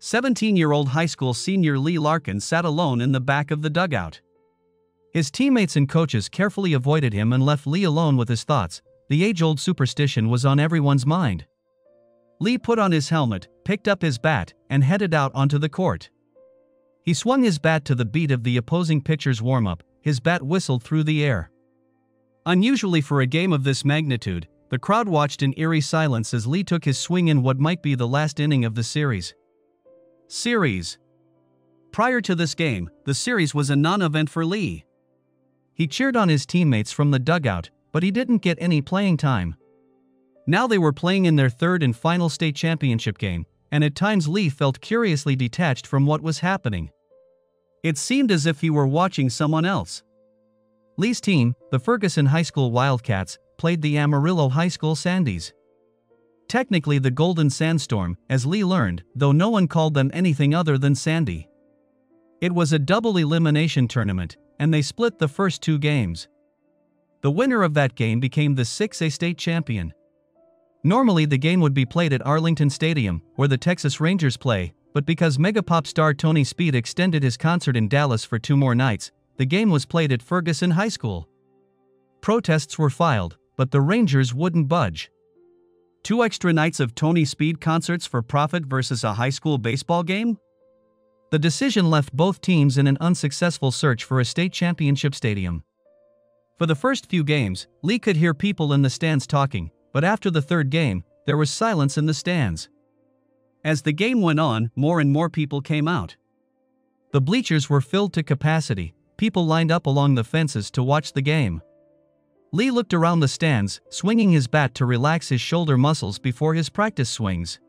17-year-old high school senior Lee Larkin sat alone in the back of the dugout. His teammates and coaches carefully avoided him and left Lee alone with his thoughts. The age-old superstition was on everyone's mind. Lee put on his helmet, picked up his bat, and headed out onto the court. He swung his bat to the beat of the opposing pitcher's warm-up. His bat whistled through the air. Unusually for a game of this magnitude, the crowd watched in eerie silence as Lee took his swing in what might be the last inning of the series. Prior to this game, the series was a non-event for Lee. He cheered on his teammates from the dugout, but he didn't get any playing time. Now they were playing in their third and final state championship game, and at times Lee felt curiously detached from what was happening. It seemed as if he were watching someone else. Lee's team, the Ferguson High School Wildcats, played the Amarillo High School Sandies. Technically the Golden Sandstorm, as Lee learned, though no one called them anything other than Sandy. It was a double elimination tournament, and they split the first two games. The winner of that game became the 6A state champion. Normally the game would be played at Arlington Stadium, where the Texas Rangers play, but because megapop star Tony Speed extended his concert in Dallas for 2 more nights, the game was played at Ferguson High School. Protests were filed, but the Rangers wouldn't budge. 2 extra nights of Tony Speed concerts for profit versus a high school baseball game? The decision left both teams in an unsuccessful search for a state championship stadium. For the first few games, Lee could hear people in the stands talking, but after the third game, there was silence in the stands. As the game went on, more and more people came out. The bleachers were filled to capacity, people lined up along the fences to watch the game. Lee looked around the stands, swinging his bat to relax his shoulder muscles before his practice swings.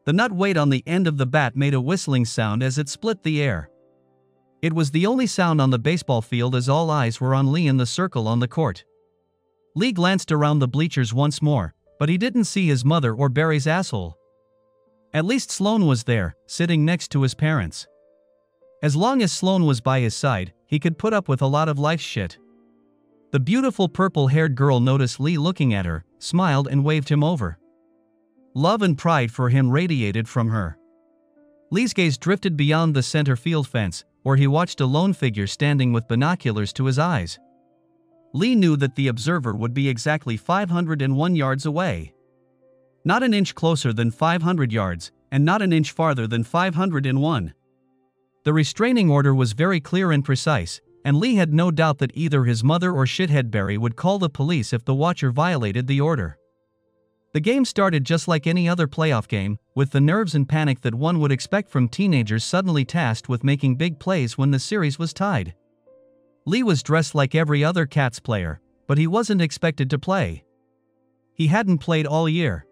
The nut weight on the end of the bat made a whistling sound as it split the air. It was the only sound on the baseball field as all eyes were on Lee in the circle on the court. Lee glanced around the bleachers once more, but he didn't see his mother or Barry's asshole. At least Sloan was there, sitting next to his parents. As long as Sloan was by his side, he could put up with a lot of life's shit. The beautiful purple-haired girl noticed Lee looking at her, smiled and waved him over. Love and pride for him radiated from her. Lee's gaze drifted beyond the center field fence, where he watched a lone figure standing with binoculars to his eyes. Lee knew that the observer would be exactly 501 yards away. Not an inch closer than 500 yards, and not an inch farther than 501. The restraining order was very clear and precise, and Lee had no doubt that either his mother or shithead Barry would call the police if the watcher violated the order. The game started just like any other playoff game, with the nerves and panic that one would expect from teenagers suddenly tasked with making big plays when the series was tied. Lee was dressed like every other Cats player, but he wasn't expected to play. He hadn't played all year.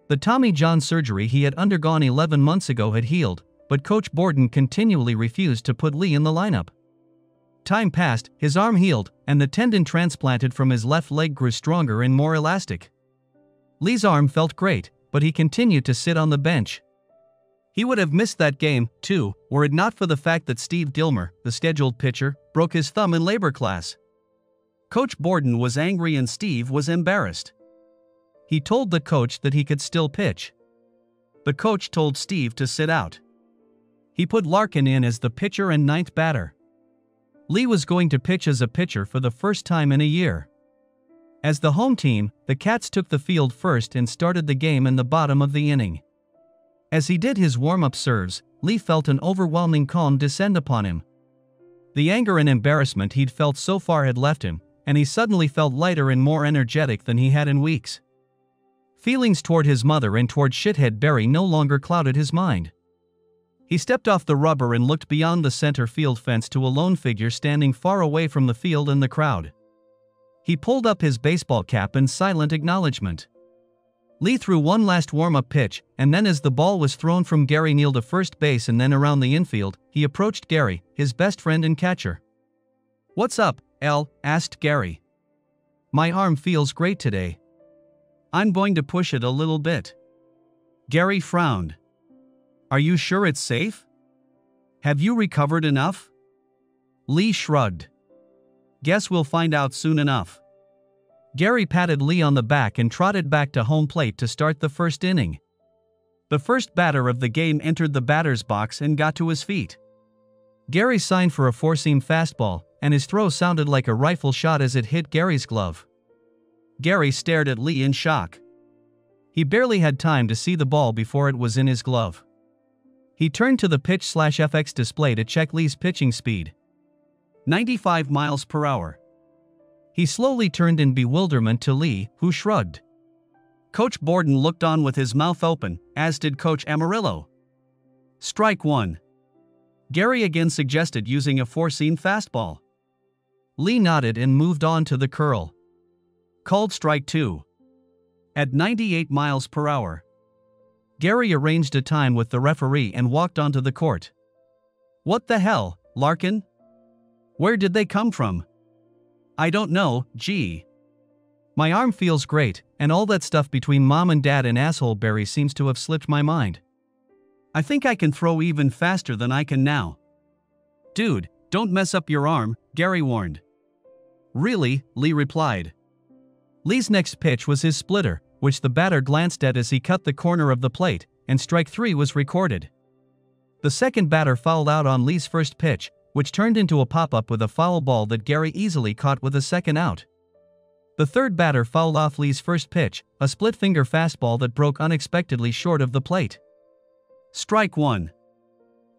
The Tommy John surgery he had undergone 11 months ago had healed, but Coach Borden continually refused to put Lee in the lineup. Time passed, his arm healed, and the tendon transplanted from his left leg grew stronger and more elastic. Lee's arm felt great, but he continued to sit on the bench. He would have missed that game, too, were it not for the fact that Steve Gilmer, the scheduled pitcher, broke his thumb in labor class. Coach Borden was angry and Steve was embarrassed. He told the coach that he could still pitch. The coach told Steve to sit out. He put Larkin in as the pitcher and ninth batter. Lee was going to pitch as a pitcher for the first time in a year. As the home team, the Cats took the field first and started the game in the bottom of the inning. As he did his warm-up serves, Lee felt an overwhelming calm descend upon him. The anger and embarrassment he'd felt so far had left him, and he suddenly felt lighter and more energetic than he had in weeks. Feelings toward his mother and toward shithead Barry no longer clouded his mind. He stepped off the rubber and looked beyond the center field fence to a lone figure standing far away from the field and the crowd. He pulled up his baseball cap in silent acknowledgement. Lee threw one last warm-up pitch, and then as the ball was thrown from Gary Neal to first base and then around the infield, he approached Gary, his best friend and catcher. "What's up, Al?" asked Gary. "My arm feels great today. I'm going to push it a little bit." Gary frowned. "Are you sure it's safe? Have you recovered enough?" Lee shrugged. "Guess we'll find out soon enough." Gary patted Lee on the back and trotted back to home plate to start the first inning. The first batter of the game entered the batter's box and got to his feet. Gary signed for a four-seam fastball, and his throw sounded like a rifle shot as it hit Gary's glove. Gary stared at Lee in shock. He barely had time to see the ball before it was in his glove. He turned to the pitch/FX display to check Lee's pitching speed. 95 miles per hour. He slowly turned in bewilderment to Lee, who shrugged. Coach Borden looked on with his mouth open, as did Coach Amarillo. Strike one. Gary again suggested using a four-seam fastball. Lee nodded and moved on to the curl. Called strike two. At 98 miles per hour. Gary arranged a time with the referee and walked onto the court. What the hell, Larkin? Where did they come from? I don't know, gee. My arm feels great, and all that stuff between mom and dad and asshole Barry seems to have slipped my mind. I think I can throw even faster than I can now. Dude, don't mess up your arm, Gary warned. Really, Lee replied. Lee's next pitch was his splitter, which the batter glanced at as he cut the corner of the plate, and strike three was recorded. The second batter fouled out on Lee's first pitch, which turned into a pop-up with a foul ball that Gary easily caught with a second out. The third batter fouled off Lee's first pitch, a split-finger fastball that broke unexpectedly short of the plate. Strike one.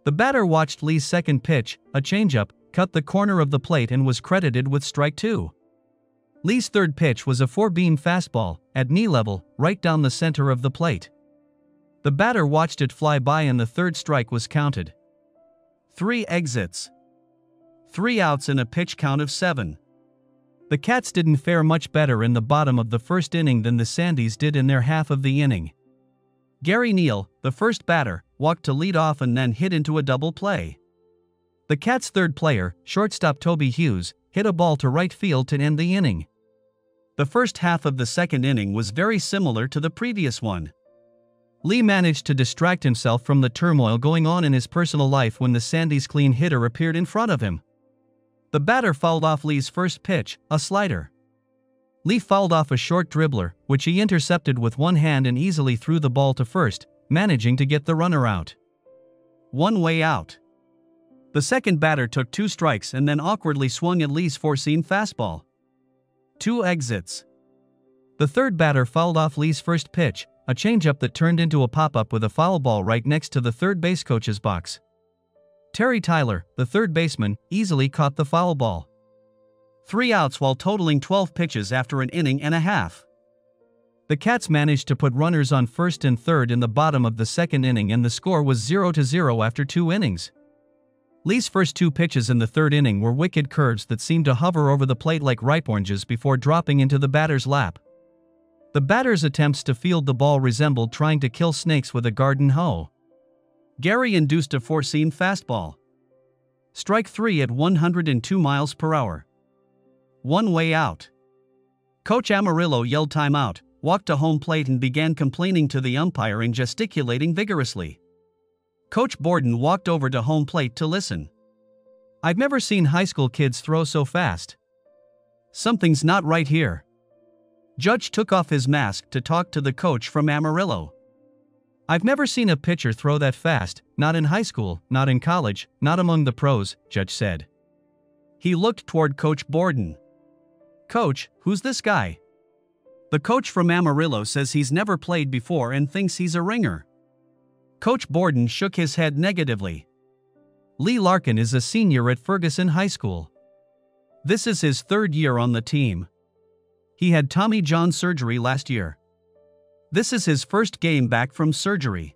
The batter watched Lee's second pitch, a changeup, cut the corner of the plate and was credited with strike two. Lee's third pitch was a four-beam fastball, at knee level, right down the center of the plate. The batter watched it fly by and the third strike was counted. 3 exits. 3 outs in a pitch count of 7. The Cats didn't fare much better in the bottom of the first inning than the Sandys did in their half of the inning. Gary Neal, the first batter, walked to lead off and then hit into a double play. The Cats' third player, shortstop Toby Hughes, hit a ball to right field to end the inning. The first half of the second inning was very similar to the previous one. Lee managed to distract himself from the turmoil going on in his personal life when the Sandys' clean hitter appeared in front of him. The batter fouled off Lee's first pitch, a slider. Lee fouled off a short dribbler, which he intercepted with one hand and easily threw the ball to first, managing to get the runner out. 1 way out. The second batter took 2 strikes and then awkwardly swung at Lee's four-seam fastball. 2 exits. The third batter fouled off Lee's first pitch, a changeup that turned into a pop-up with a foul ball right next to the third base coach's box. Terry Tyler, the third baseman, easily caught the foul ball. 3 outs while totaling 12 pitches after an inning and a half. The Cats managed to put runners on first and third in the bottom of the second inning and the score was 0-0 after 2 innings. Lee's first 2 pitches in the third inning were wicked curves that seemed to hover over the plate like ripe oranges before dropping into the batter's lap. The batter's attempts to field the ball resembled trying to kill snakes with a garden hoe. Gary induced a four-seam fastball. Strike 3 at 102 miles per hour. 1 way out. Coach Amarillo yelled timeout, walked to home plate and began complaining to the umpire and gesticulating vigorously. Coach Borden walked over to home plate to listen. I've never seen high school kids throw so fast. Something's not right here. Judge took off his mask to talk to the coach from Amarillo. I've never seen a pitcher throw that fast, not in high school, not in college, not among the pros, Judge said. He looked toward Coach Borden. Coach, who's this guy? The coach from Amarillo says he's never played before and thinks he's a ringer. Coach Borden shook his head negatively. Lee Larkin is a senior at Ferguson High School. This is his 3rd year on the team. He had Tommy John surgery last year. This is his first game back from surgery.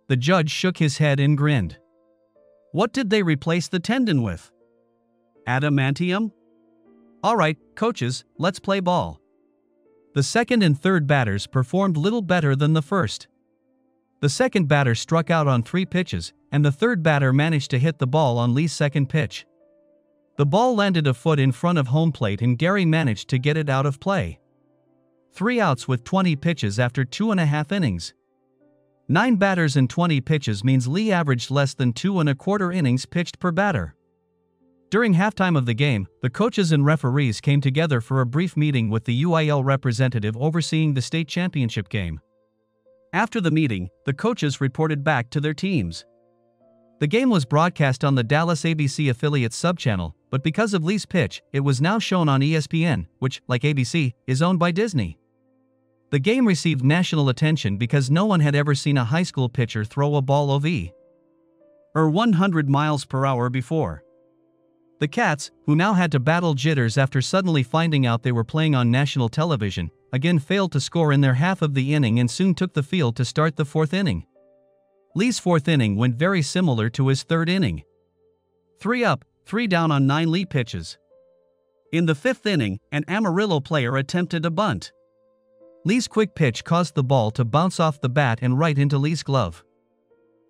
The judge shook his head and grinned. What did they replace the tendon with? Adamantium? All right, coaches, let's play ball. The second and third batters performed little better than the first. The second batter struck out on 3 pitches, and the third batter managed to hit the ball on Lee's second pitch. The ball landed a foot in front of home plate and Gary managed to get it out of play. 3 outs with 20 pitches after 2.5 innings. 9 batters and 20 pitches means Lee averaged less than 2.25 innings pitched per batter. During halftime of the game, the coaches and referees came together for a brief meeting with the UIL representative overseeing the state championship game. After the meeting, the coaches reported back to their teams. The game was broadcast on the Dallas ABC affiliate subchannel, but because of Lee's pitch, it was now shown on ESPN, which, like ABC, is owned by Disney. The game received national attention because no one had ever seen a high school pitcher throw a ball over 100 miles per hour before. The Cats, who now had to battle jitters after suddenly finding out they were playing on national television, again failed to score in their half of the inning and soon took the field to start the fourth inning. Lee's fourth inning went very similar to his third inning. 3 up, 3 down on 9 Lee pitches. In the fifth inning, an Amarillo player attempted a bunt. Lee's quick pitch caused the ball to bounce off the bat and right into Lee's glove.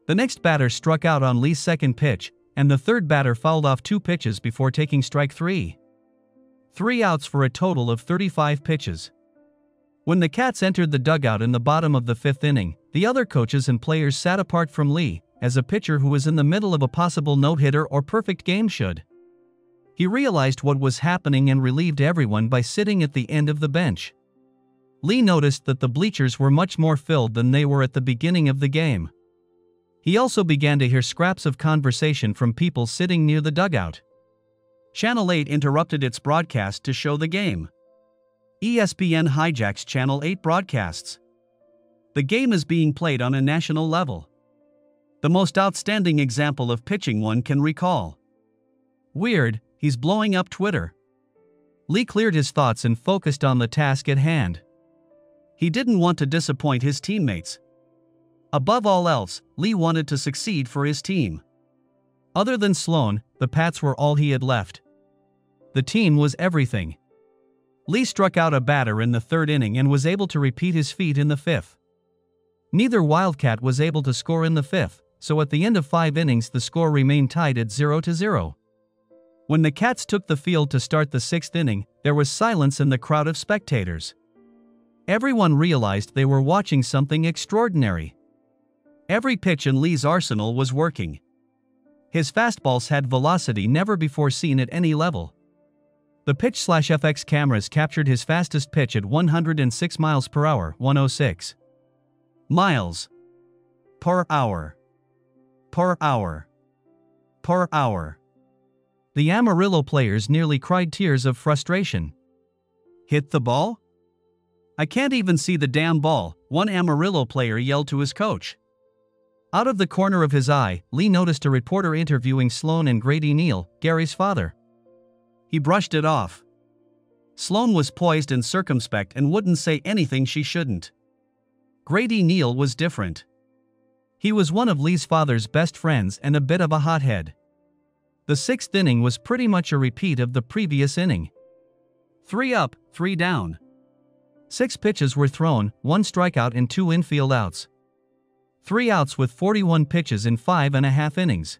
The next batter struck out on Lee's second pitch, and the third batter fouled off 2 pitches before taking strike 3. 3 outs for a total of 35 pitches. When the Cats entered the dugout in the bottom of the fifth inning, the other coaches and players sat apart from Lee, as a pitcher who was in the middle of a possible no-hitter or perfect game should. He realized what was happening and relieved everyone by sitting at the end of the bench. Lee noticed that the bleachers were much more filled than they were at the beginning of the game. He also began to hear scraps of conversation from people sitting near the dugout. Channel 8 interrupted its broadcast to show the game. ESPN hijacks Channel 8 broadcasts. The game is being played on a national level. The most outstanding example of pitching one can recall. Weird, he's blowing up Twitter. Lee cleared his thoughts and focused on the task at hand. He didn't want to disappoint his teammates. Above all else, Lee wanted to succeed for his team. Other than Sloan, the Pats were all he had left. The team was everything. Lee struck out a batter in the third inning and was able to repeat his feat in the fifth. Neither Wildcat was able to score in the fifth, so at the end of 5 innings the score remained tied at 0-0. When the Cats took the field to start the sixth inning, there was silence in the crowd of spectators. Everyone realized they were watching something extraordinary. Every pitch in Lee's arsenal was working. His fastballs had velocity never before seen at any level. The Pitch/FX cameras captured his fastest pitch at 106 miles per hour, 106 miles per hour. Per hour. Per hour. The Amarillo players nearly cried tears of frustration. Hit the ball? I can't even see the damn ball, one Amarillo player yelled to his coach. Out of the corner of his eye, Lee noticed a reporter interviewing Sloan and Grady Neal, Gary's father. He brushed it off. Sloan was poised and circumspect and wouldn't say anything she shouldn't. Grady Neal was different. He was one of Lee's father's best friends and a bit of a hothead. The sixth inning was pretty much a repeat of the previous inning. 3 up, 3 down. 6 pitches were thrown, 1 strikeout and 2 infield outs. 3 outs with 41 pitches in 5.5 innings.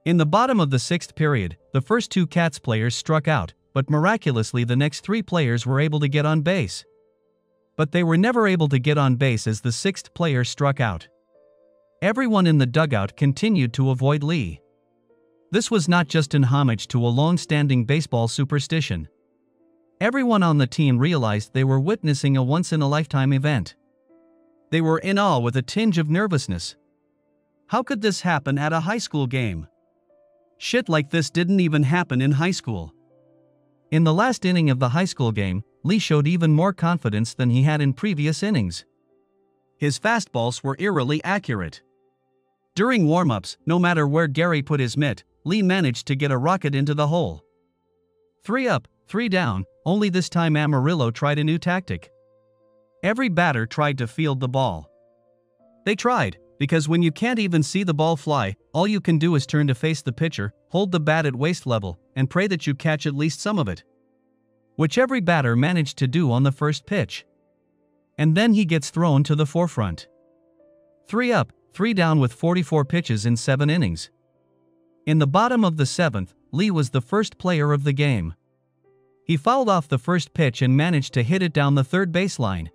In the bottom of the sixth period, the first 2 Cats players struck out, but miraculously the next 3 players were able to get on base. But they were never able to get on base as the 6th player struck out. Everyone in the dugout continued to avoid Lee. This was not just in homage to a long-standing baseball superstition. Everyone on the team realized they were witnessing a once-in-a-lifetime event. They were in awe with a tinge of nervousness. How could this happen at a high school game? Shit like this didn't even happen in high school. In the last inning of the high school game, Lee showed even more confidence than he had in previous innings. His fastballs were eerily accurate. During warm-ups, no matter where Gary put his mitt, Lee managed to get a rocket into the hole. 3 up, 3 down, only this time Amarillo tried a new tactic. Every batter tried to field the ball. They tried, because when you can't even see the ball fly, all you can do is turn to face the pitcher, hold the bat at waist level, and pray that you catch at least some of it. Which every batter managed to do on the first pitch. And then he gets thrown to the forefront. 3 up, 3 down with 44 pitches in 7 innings. In the bottom of the 7th, Lee was the first player of the game. He fouled off the first pitch and managed to hit it down the third baseline.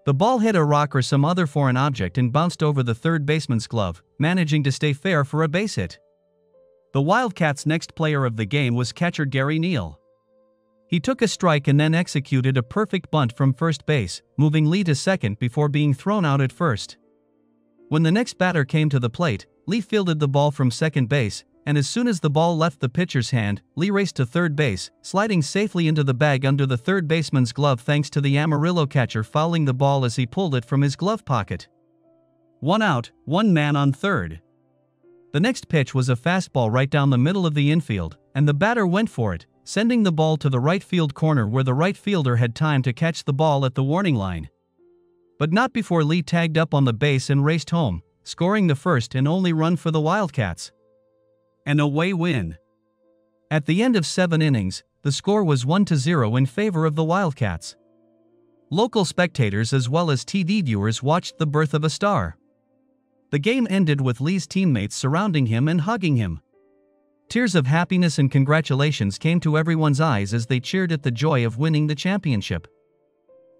The ball hit a rock or some other foreign object and bounced over the third baseman's glove, managing to stay fair for a base hit. The Wildcats' next player of the game was catcher Gary Neal. He took a strike and then executed a perfect bunt from first base, moving Lee to second before being thrown out at first. When the next batter came to the plate, Lee fielded the ball from second base, and as soon as the ball left the pitcher's hand, Lee raced to third base, sliding safely into the bag under the third baseman's glove thanks to the Amarillo catcher fouling the ball as he pulled it from his glove pocket. 1 out, 1 man on third. The next pitch was a fastball right down the middle of the infield, and the batter went for it, sending the ball to the right field corner where the right fielder had time to catch the ball at the warning line. But not before Lee tagged up on the base and raced home, scoring the first and only run for the Wildcats. An away win. At the end of 7 innings, the score was 1-0 in favor of the Wildcats. Local spectators as well as TV viewers watched the birth of a star. The game ended with Lee's teammates surrounding him and hugging him. Tears of happiness and congratulations came to everyone's eyes as they cheered at the joy of winning the championship.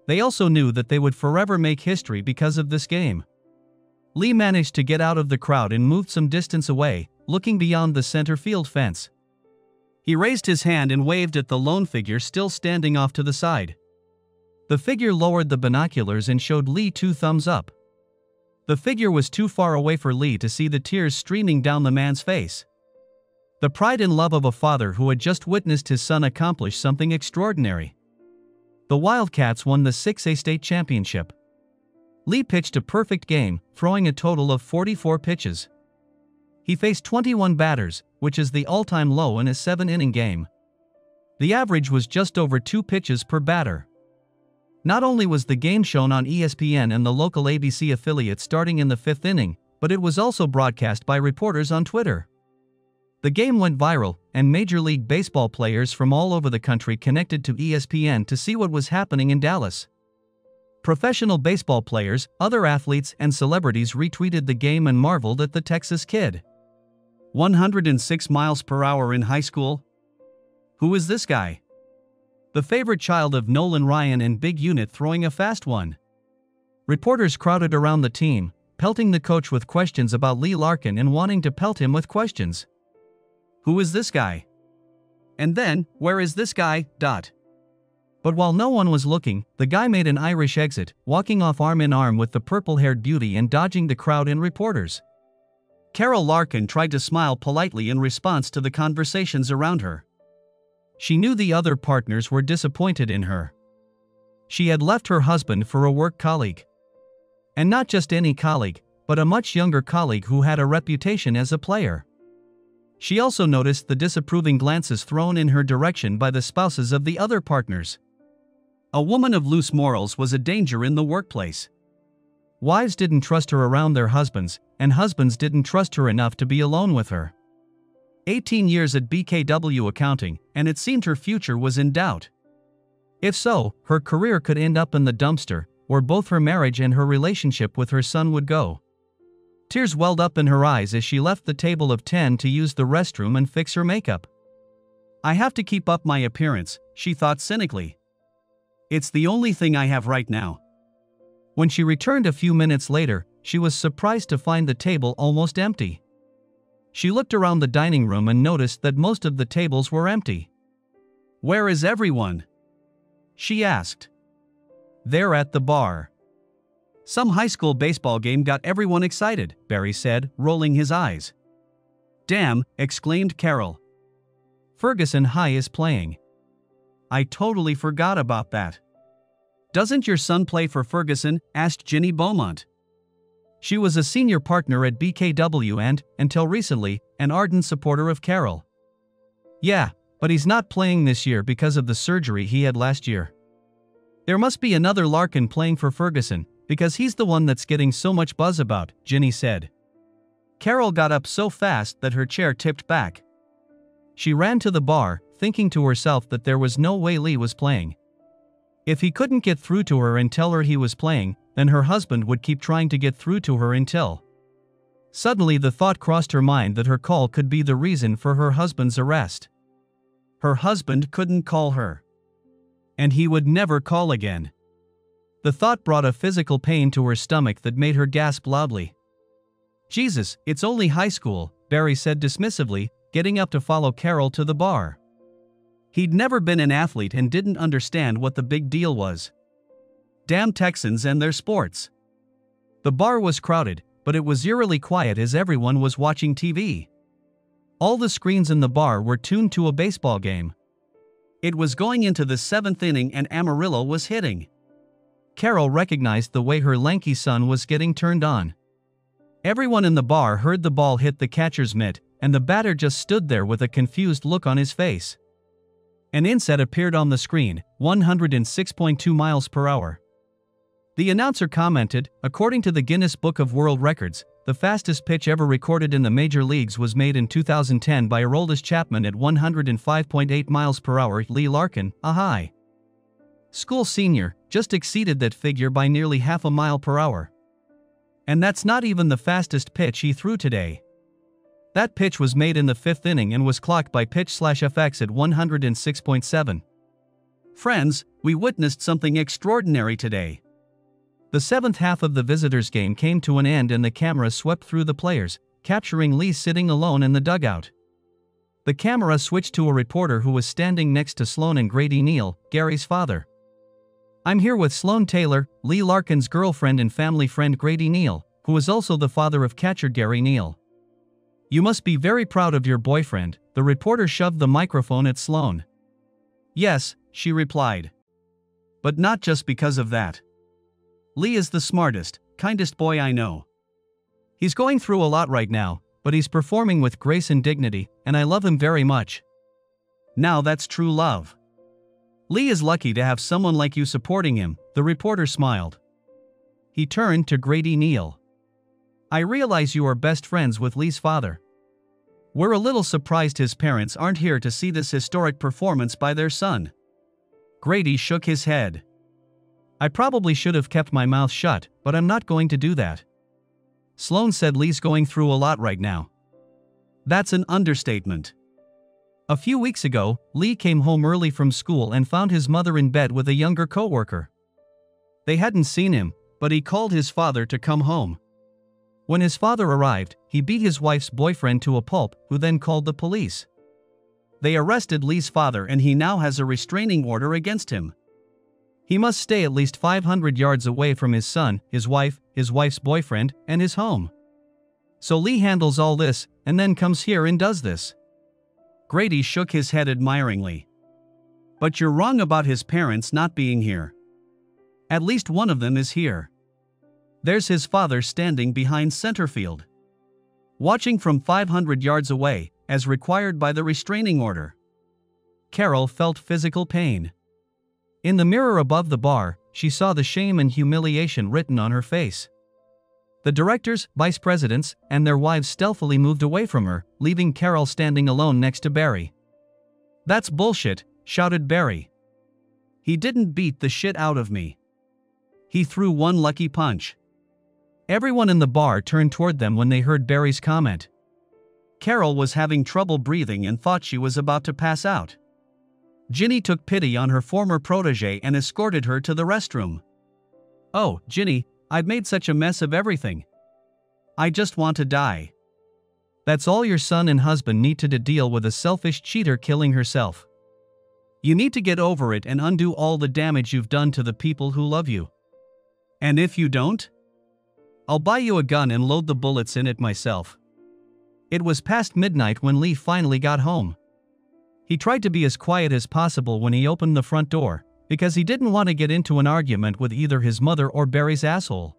They also knew that they would forever make history because of this game. Lee managed to get out of the crowd and moved some distance away, looking beyond the center field fence. He raised his hand and waved at the lone figure still standing off to the side. The figure lowered the binoculars and showed Lee 2 thumbs up. The figure was too far away for Lee to see the tears streaming down the man's face. The pride and love of a father who had just witnessed his son accomplish something extraordinary. The Wildcats won the 6A state championship. Lee pitched a perfect game, throwing a total of 44 pitches. He faced 21 batters, which is the all-time low in a 7-inning game. The average was just over 2 pitches per batter. Not only was the game shown on ESPN and the local ABC affiliate starting in the 5th inning, but it was also broadcast by reporters on Twitter. The game went viral, and Major League Baseball players from all over the country connected to ESPN to see what was happening in Dallas. Professional baseball players, other athletes, and celebrities retweeted the game and marveled at the Texas kid. 106 miles per hour in high school? Who is this guy? The favorite child of Nolan Ryan and Big Unit throwing a fast one. Reporters crowded around the team, pelting the coach with questions about Lee Larkin and wanting to pelt him with questions. Who is this guy? And then, where is this guy? But while no one was looking, the guy made an Irish exit, walking off arm in arm with the purple-haired beauty and dodging the crowd and reporters. Carol Larkin tried to smile politely in response to the conversations around her. She knew the other partners were disappointed in her. She had left her husband for a work colleague. And not just any colleague, but a much younger colleague who had a reputation as a player. She also noticed the disapproving glances thrown in her direction by the spouses of the other partners. A woman of loose morals was a danger in the workplace. Wives didn't trust her around their husbands, and husbands didn't trust her enough to be alone with her. 18 years at BKW Accounting, and it seemed her future was in doubt. If so, her career could end up in the dumpster, where both her marriage and her relationship with her son would go. Tears welled up in her eyes as she left the table of 10 to use the restroom and fix her makeup. I have to keep up my appearance, she thought cynically. It's the only thing I have right now. When she returned a few minutes later, she was surprised to find the table almost empty. She looked around the dining room and noticed that most of the tables were empty. Where is everyone? She asked. They're at the bar. Some high school baseball game got everyone excited, Barry said, rolling his eyes. Damn, exclaimed Carol. Ferguson High is playing. I totally forgot about that. Doesn't your son play for Ferguson? Asked Ginny Beaumont. She was a senior partner at BKW and, until recently, an ardent supporter of Carol. Yeah, but he's not playing this year because of the surgery he had last year. There must be another Larkin playing for Ferguson, because he's the one that's getting so much buzz about, Ginny said. Carol got up so fast that her chair tipped back. She ran to the bar, thinking to herself that there was no way Lee was playing. If he couldn't get through to her and tell her he was playing, then her husband would keep trying to get through to her until. Suddenly the thought crossed her mind that her call could be the reason for her husband's arrest. Her husband couldn't call her. And he would never call again. The thought brought a physical pain to her stomach that made her gasp loudly. Jesus, it's only high school, Barry said dismissively, getting up to follow Carol to the bar. He'd never been an athlete and didn't understand what the big deal was. Damn Texans and their sports. The bar was crowded, but it was eerily quiet as everyone was watching TV. All the screens in the bar were tuned to a baseball game. It was going into the 7th inning and Amarillo was hitting. Carol recognized the way her lanky son was getting turned on. Everyone in the bar heard the ball hit the catcher's mitt, and the batter just stood there with a confused look on his face. An inset appeared on the screen, 106.2 miles per hour. The announcer commented, according to the Guinness Book of World Records, the fastest pitch ever recorded in the major leagues was made in 2010 by Aroldis Chapman at 105.8 miles per hour. Lee Larkin, a high school senior, just exceeded that figure by nearly half a mile per hour. And that's not even the fastest pitch he threw today. That pitch was made in the 5th inning and was clocked by pitch/FX at 106.7. Friends, we witnessed something extraordinary today. The 7th half of the visitors' game came to an end and the camera swept through the players, capturing Lee sitting alone in the dugout. The camera switched to a reporter who was standing next to Sloan and Grady Neal, Gary's father. "I'm here with Sloan Taylor, Lee Larkin's girlfriend and family friend Grady Neal, who is also the father of catcher Gary Neal. You must be very proud of your boyfriend." The reporter shoved the microphone at Sloan. "Yes," she replied. "But not just because of that. Lee is the smartest, kindest boy I know. He's going through a lot right now, but he's performing with grace and dignity, and I love him very much. Now that's true love. Lee is lucky to have someone like you supporting him," the reporter smiled. He turned to Grady Neal. "I realize you are best friends with Lee's father. We're a little surprised his parents aren't here to see this historic performance by their son." Grady shook his head. "I probably should have kept my mouth shut, but I'm not going to do that." Sloan said, "Lee's going through a lot right now." That's an understatement. A few weeks ago, Lee came home early from school and found his mother in bed with a younger coworker. They hadn't seen him, but he called his father to come home. When his father arrived, he beat his wife's boyfriend to a pulp, who then called the police. They arrested Lee's father and he now has a restraining order against him. He must stay at least 500 yards away from his son, his wife's boyfriend, and his home. So Lee handles all this, and then comes here and does this. Grady shook his head admiringly. "But you're wrong about his parents not being here. At least one of them is here. There's his father standing behind center field, watching from 500 yards away, as required by the restraining order." Carol felt physical pain. In the mirror above the bar, she saw the shame and humiliation written on her face. The directors, vice presidents, and their wives stealthily moved away from her, leaving Carol standing alone next to Barry. "That's bullshit," shouted Barry. "He didn't beat the shit out of me. He threw one lucky punch." Everyone in the bar turned toward them when they heard Barry's comment. Carol was having trouble breathing and thought she was about to pass out. Ginny took pity on her former protege and escorted her to the restroom. "Oh, Ginny, I've made such a mess of everything. I just want to die." That's all your son and husband need to deal with, a selfish cheater killing herself. You need to get over it and undo all the damage you've done to the people who love you. And if you don't, I'll buy you a gun and load the bullets in it myself. It was past midnight when Lee finally got home. He tried to be as quiet as possible when he opened the front door, because he didn't want to get into an argument with either his mother or Barry's asshole.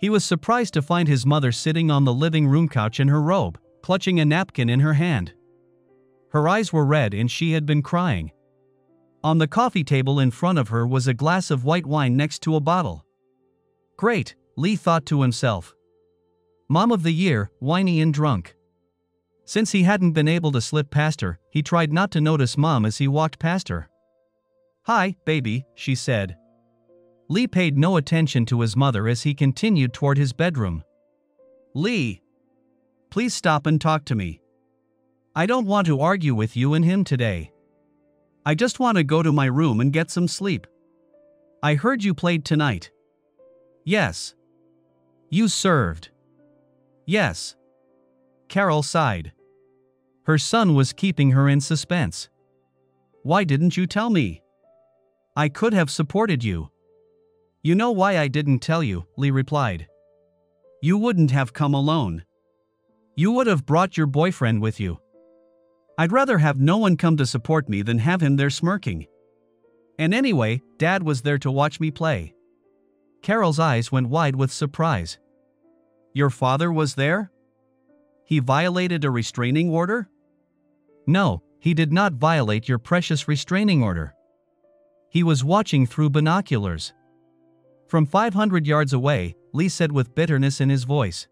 He was surprised to find his mother sitting on the living room couch in her robe, clutching a napkin in her hand. Her eyes were red and she had been crying. On the coffee table in front of her was a glass of white wine next to a bottle. Great, Lee thought to himself. Mom of the year, whiny and drunk. Since he hadn't been able to slip past her, he tried not to notice Mom as he walked past her. "Hi, baby," she said. Lee paid no attention to his mother as he continued toward his bedroom. "Lee, please stop and talk to me. I don't want to argue with you and him today. I just want to go to my room and get some sleep. I heard you played tonight." "Yes." "You served." "Yes." Carol sighed. Her son was keeping her in suspense. Why didn't you tell me? I could have supported you. You know why I didn't tell you, Lee replied. You wouldn't have come alone. You would have brought your boyfriend with you. I'd rather have no one come to support me than have him there smirking. And anyway, Dad was there to watch me play. Carol's eyes went wide with surprise. Your father was there? He violated a restraining order? No, he did not violate your precious restraining order. He was watching through binoculars. From 500 yards away, Lee said with bitterness in his voice.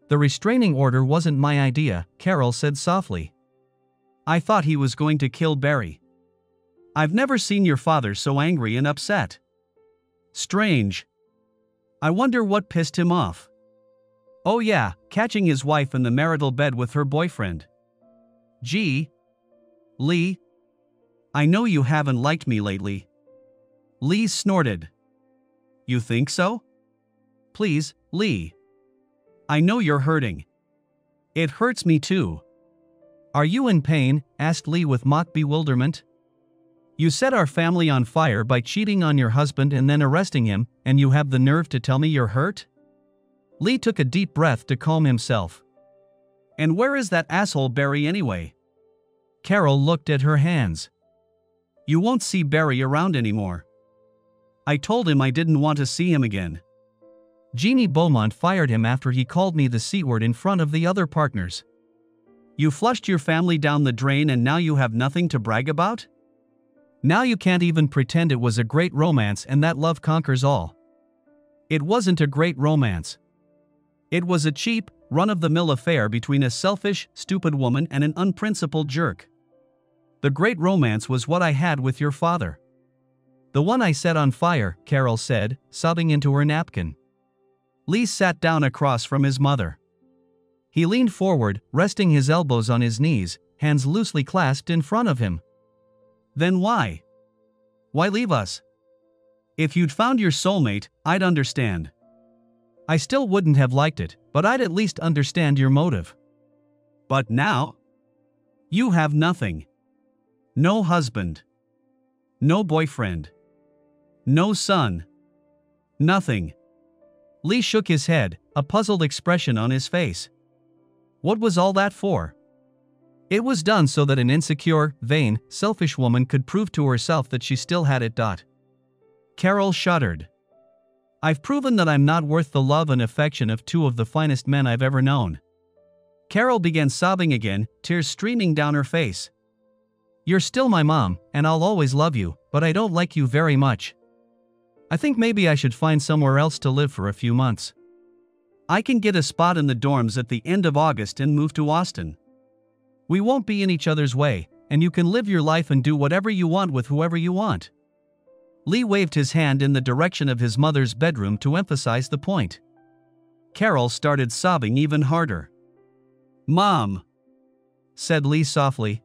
The restraining order wasn't my idea, Carol said softly. I thought he was going to kill Barry. I've never seen your father so angry and upset. Strange. I wonder what pissed him off. Oh yeah, catching his wife in the marital bed with her boyfriend. Gee. Lee. I know you haven't liked me lately. Lee snorted. You think so? Please, Lee. I know you're hurting. It hurts me too. Are you in pain? Asked Lee with mock bewilderment. You set our family on fire by cheating on your husband and then arresting him, and you have the nerve to tell me you're hurt? Lee took a deep breath to calm himself. And where is that asshole Barry anyway? Carol looked at her hands. You won't see Barry around anymore. I told him I didn't want to see him again. Jeannie Beaumont fired him after he called me the C word in front of the other partners. You flushed your family down the drain and now you have nothing to brag about? Now you can't even pretend it was a great romance and that love conquers all. It wasn't a great romance. It was a cheap, run-of-the-mill affair between a selfish, stupid woman and an unprincipled jerk. The great romance was what I had with your father. The one I set on fire, Carol said, sobbing into her napkin. Lee sat down across from his mother. He leaned forward, resting his elbows on his knees, hands loosely clasped in front of him. Then why? Why leave us? If you'd found your soulmate, I'd understand. I still wouldn't have liked it, but I'd at least understand your motive. But now? You have nothing. No husband. No boyfriend. No son. Nothing. Lee shook his head, a puzzled expression on his face. What was all that for? It was done so that an insecure, vain, selfish woman could prove to herself that she still had it. Carol shuddered. I've proven that I'm not worth the love and affection of two of the finest men I've ever known. Carol began sobbing again, tears streaming down her face. You're still my mom, and I'll always love you, but I don't like you very much. I think maybe I should find somewhere else to live for a few months. I can get a spot in the dorms at the end of August and move to Austin. We won't be in each other's way, and you can live your life and do whatever you want with whoever you want. Lee waved his hand in the direction of his mother's bedroom to emphasize the point. Carol started sobbing even harder. Mom, said Lee softly.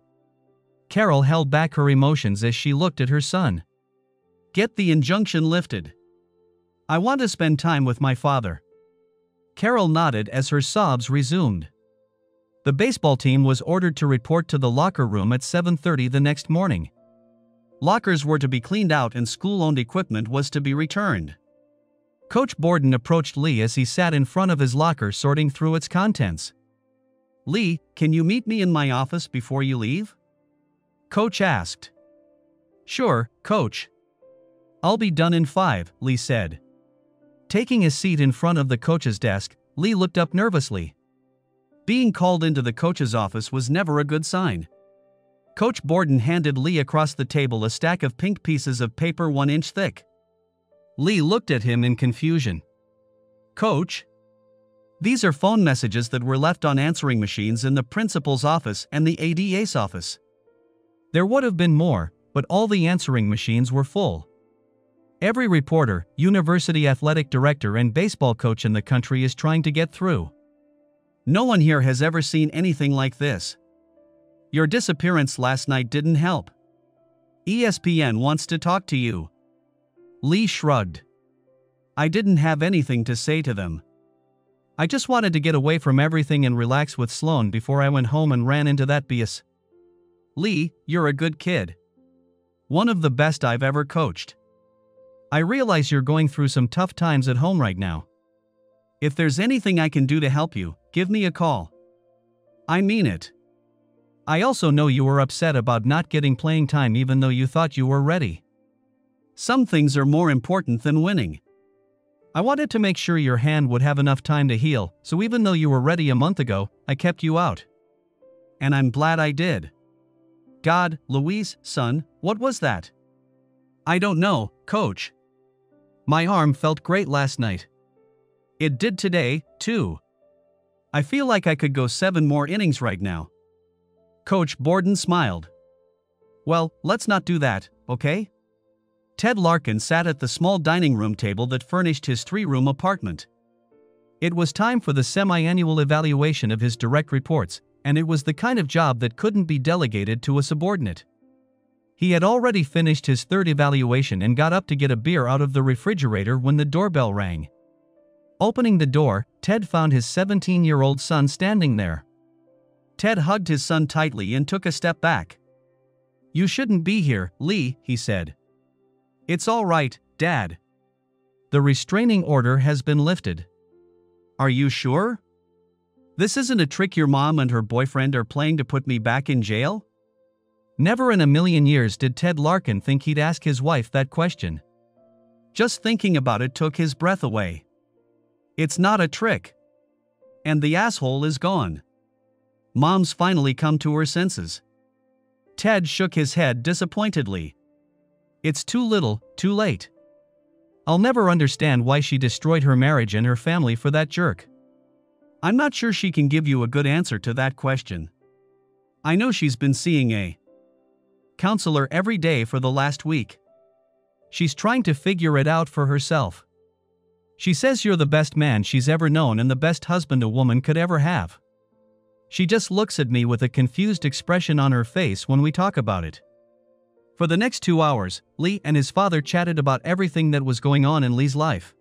Carol held back her emotions as she looked at her son. Get the injunction lifted. I want to spend time with my father. Carol nodded as her sobs resumed. The baseball team was ordered to report to the locker room at 7:30 the next morning. Lockers were to be cleaned out and school-owned equipment was to be returned. Coach Borden approached Lee as he sat in front of his locker sorting through its contents. Lee, can you meet me in my office before you leave? Coach asked. Sure, Coach. I'll be done in 5, Lee said. Taking his seat in front of the coach's desk, Lee looked up nervously. Being called into the coach's office was never a good sign. Coach Borden handed Lee across the table a stack of pink pieces of paper 1 inch thick. Lee looked at him in confusion. Coach? These are phone messages that were left on answering machines in the principal's office and the ADA's office. There would have been more, but all the answering machines were full. Every reporter, university athletic director and baseball coach in the country is trying to get through. No one here has ever seen anything like this. Your disappearance last night didn't help. ESPN wants to talk to you. Lee shrugged. I didn't have anything to say to them. I just wanted to get away from everything and relax with Sloan before I went home and ran into that BS. Lee, you're a good kid. One of the best I've ever coached. I realize you're going through some tough times at home right now. If there's anything I can do to help you, give me a call. I mean it. I also know you were upset about not getting playing time even though you thought you were ready. Some things are more important than winning. I wanted to make sure your hand would have enough time to heal, so even though you were ready a month ago, I kept you out. And I'm glad I did. God, Louise, son, what was that? I don't know, coach. My arm felt great last night. It did today, too. I feel like I could go 7 more innings right now. Coach Borden smiled. Well, let's not do that, okay? Ted Larkin sat at the small dining room table that furnished his 3-room apartment. It was time for the semi-annual evaluation of his direct reports, and it was the kind of job that couldn't be delegated to a subordinate. He had already finished his 3rd evaluation and got up to get a beer out of the refrigerator when the doorbell rang. Opening the door, Ted found his 17-year-old son standing there. Ted hugged his son tightly and took a step back. "You shouldn't be here, Lee," he said. "It's all right, Dad. The restraining order has been lifted." "Are you sure? This isn't a trick your mom and her boyfriend are playing to put me back in jail?" Never in a million years did Ted Larkin think he'd ask his wife that question. Just thinking about it took his breath away. It's not a trick. And the asshole is gone. Mom's finally come to her senses. Ted shook his head disappointedly. It's too little, too late. I'll never understand why she destroyed her marriage and her family for that jerk. I'm not sure she can give you a good answer to that question. I know she's been seeing a counselor every day for the last week. She's trying to figure it out for herself. She says you're the best man she's ever known and the best husband a woman could ever have. She just looks at me with a confused expression on her face when we talk about it. For the next 2 hours, Lee and his father chatted about everything that was going on in Lee's life.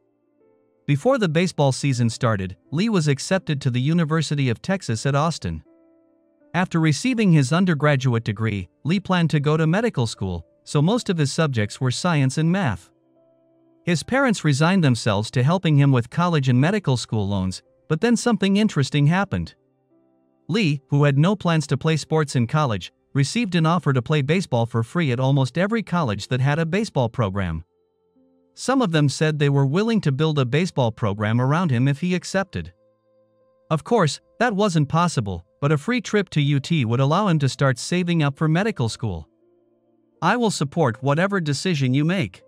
Before the baseball season started, Lee was accepted to the University of Texas at Austin. After receiving his undergraduate degree, Lee planned to go to medical school, so most of his subjects were science and math. His parents resigned themselves to helping him with college and medical school loans, but then something interesting happened. Lee, who had no plans to play sports in college, received an offer to play baseball for free at almost every college that had a baseball program. Some of them said they were willing to build a baseball program around him if he accepted. Of course, that wasn't possible, but a free trip to UT would allow him to start saving up for medical school. I will support whatever decision you make.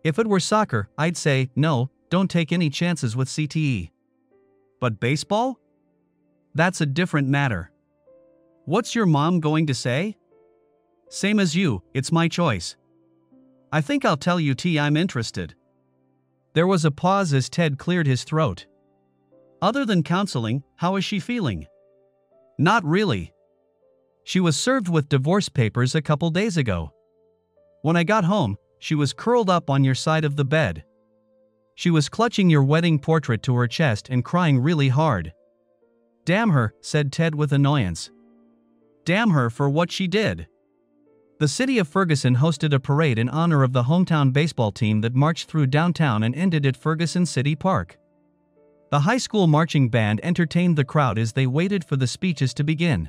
If it were soccer, I'd say, no, don't take any chances with CTE. But baseball? That's a different matter. What's your mom going to say? Same as you, it's my choice. I think I'll tell UT I'm interested. There was a pause as Ted cleared his throat. Other than counseling, how is she feeling? Not really. She was served with divorce papers a couple days ago. When I got home, she was curled up on your side of the bed. She was clutching your wedding portrait to her chest and crying really hard. Damn her, said Ted with annoyance. Damn her for what she did. The city of Ferguson hosted a parade in honor of the hometown baseball team that marched through downtown and ended at Ferguson City Park. The high school marching band entertained the crowd as they waited for the speeches to begin.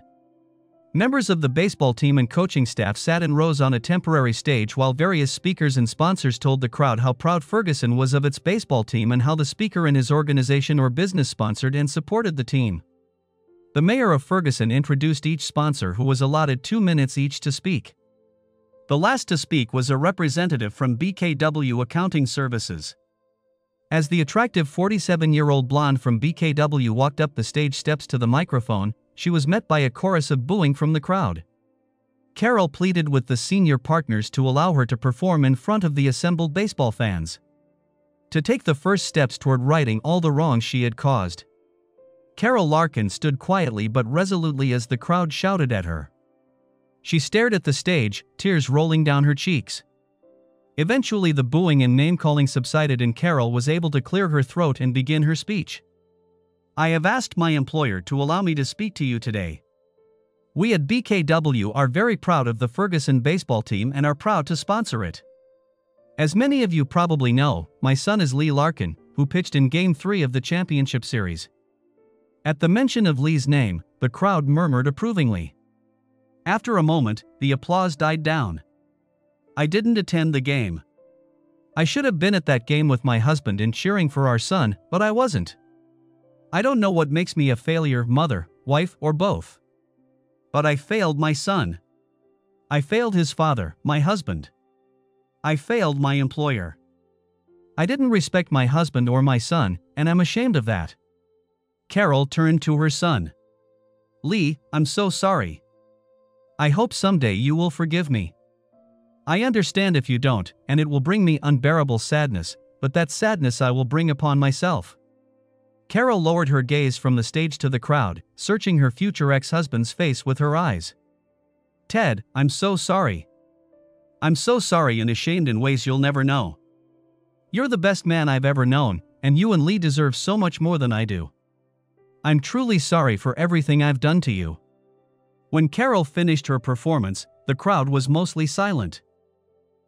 Members of the baseball team and coaching staff sat in rows on a temporary stage while various speakers and sponsors told the crowd how proud Ferguson was of its baseball team and how the speaker and his organization or business sponsored and supported the team. The mayor of Ferguson introduced each sponsor, who was allotted 2 minutes each to speak. The last to speak was a representative from BKW Accounting Services. As the attractive 47-year-old blonde from BKW walked up the stage steps to the microphone, she was met by a chorus of booing from the crowd. Carol pleaded with the senior partners to allow her to perform in front of the assembled baseball fans. To take the first steps toward righting all the wrongs she had caused. Carol Larkin stood quietly but resolutely as the crowd shouted at her. She stared at the stage, tears rolling down her cheeks. Eventually the booing and name-calling subsided and Carol was able to clear her throat and begin her speech. I have asked my employer to allow me to speak to you today. We at BKW are very proud of the Ferguson baseball team and are proud to sponsor it. As many of you probably know, my son is Lee Larkin, who pitched in Game 3 of the championship series. At the mention of Lee's name, the crowd murmured approvingly. After a moment, the applause died down. I didn't attend the game. I should have been at that game with my husband and cheering for our son, but I wasn't. I don't know what makes me a failure, mother, wife, or both. But I failed my son. I failed his father, my husband. I failed my employer. I didn't respect my husband or my son, and I'm ashamed of that. Carol turned to her son. Lee, I'm so sorry. I hope someday you will forgive me. I understand if you don't, and it will bring me unbearable sadness, but that sadness I will bring upon myself. Carol lowered her gaze from the stage to the crowd, searching her future ex-husband's face with her eyes. Ted, I'm so sorry. I'm so sorry and ashamed in ways you'll never know. You're the best man I've ever known, and you and Lee deserve so much more than I do. I'm truly sorry for everything I've done to you. When Carol finished her performance, the crowd was mostly silent.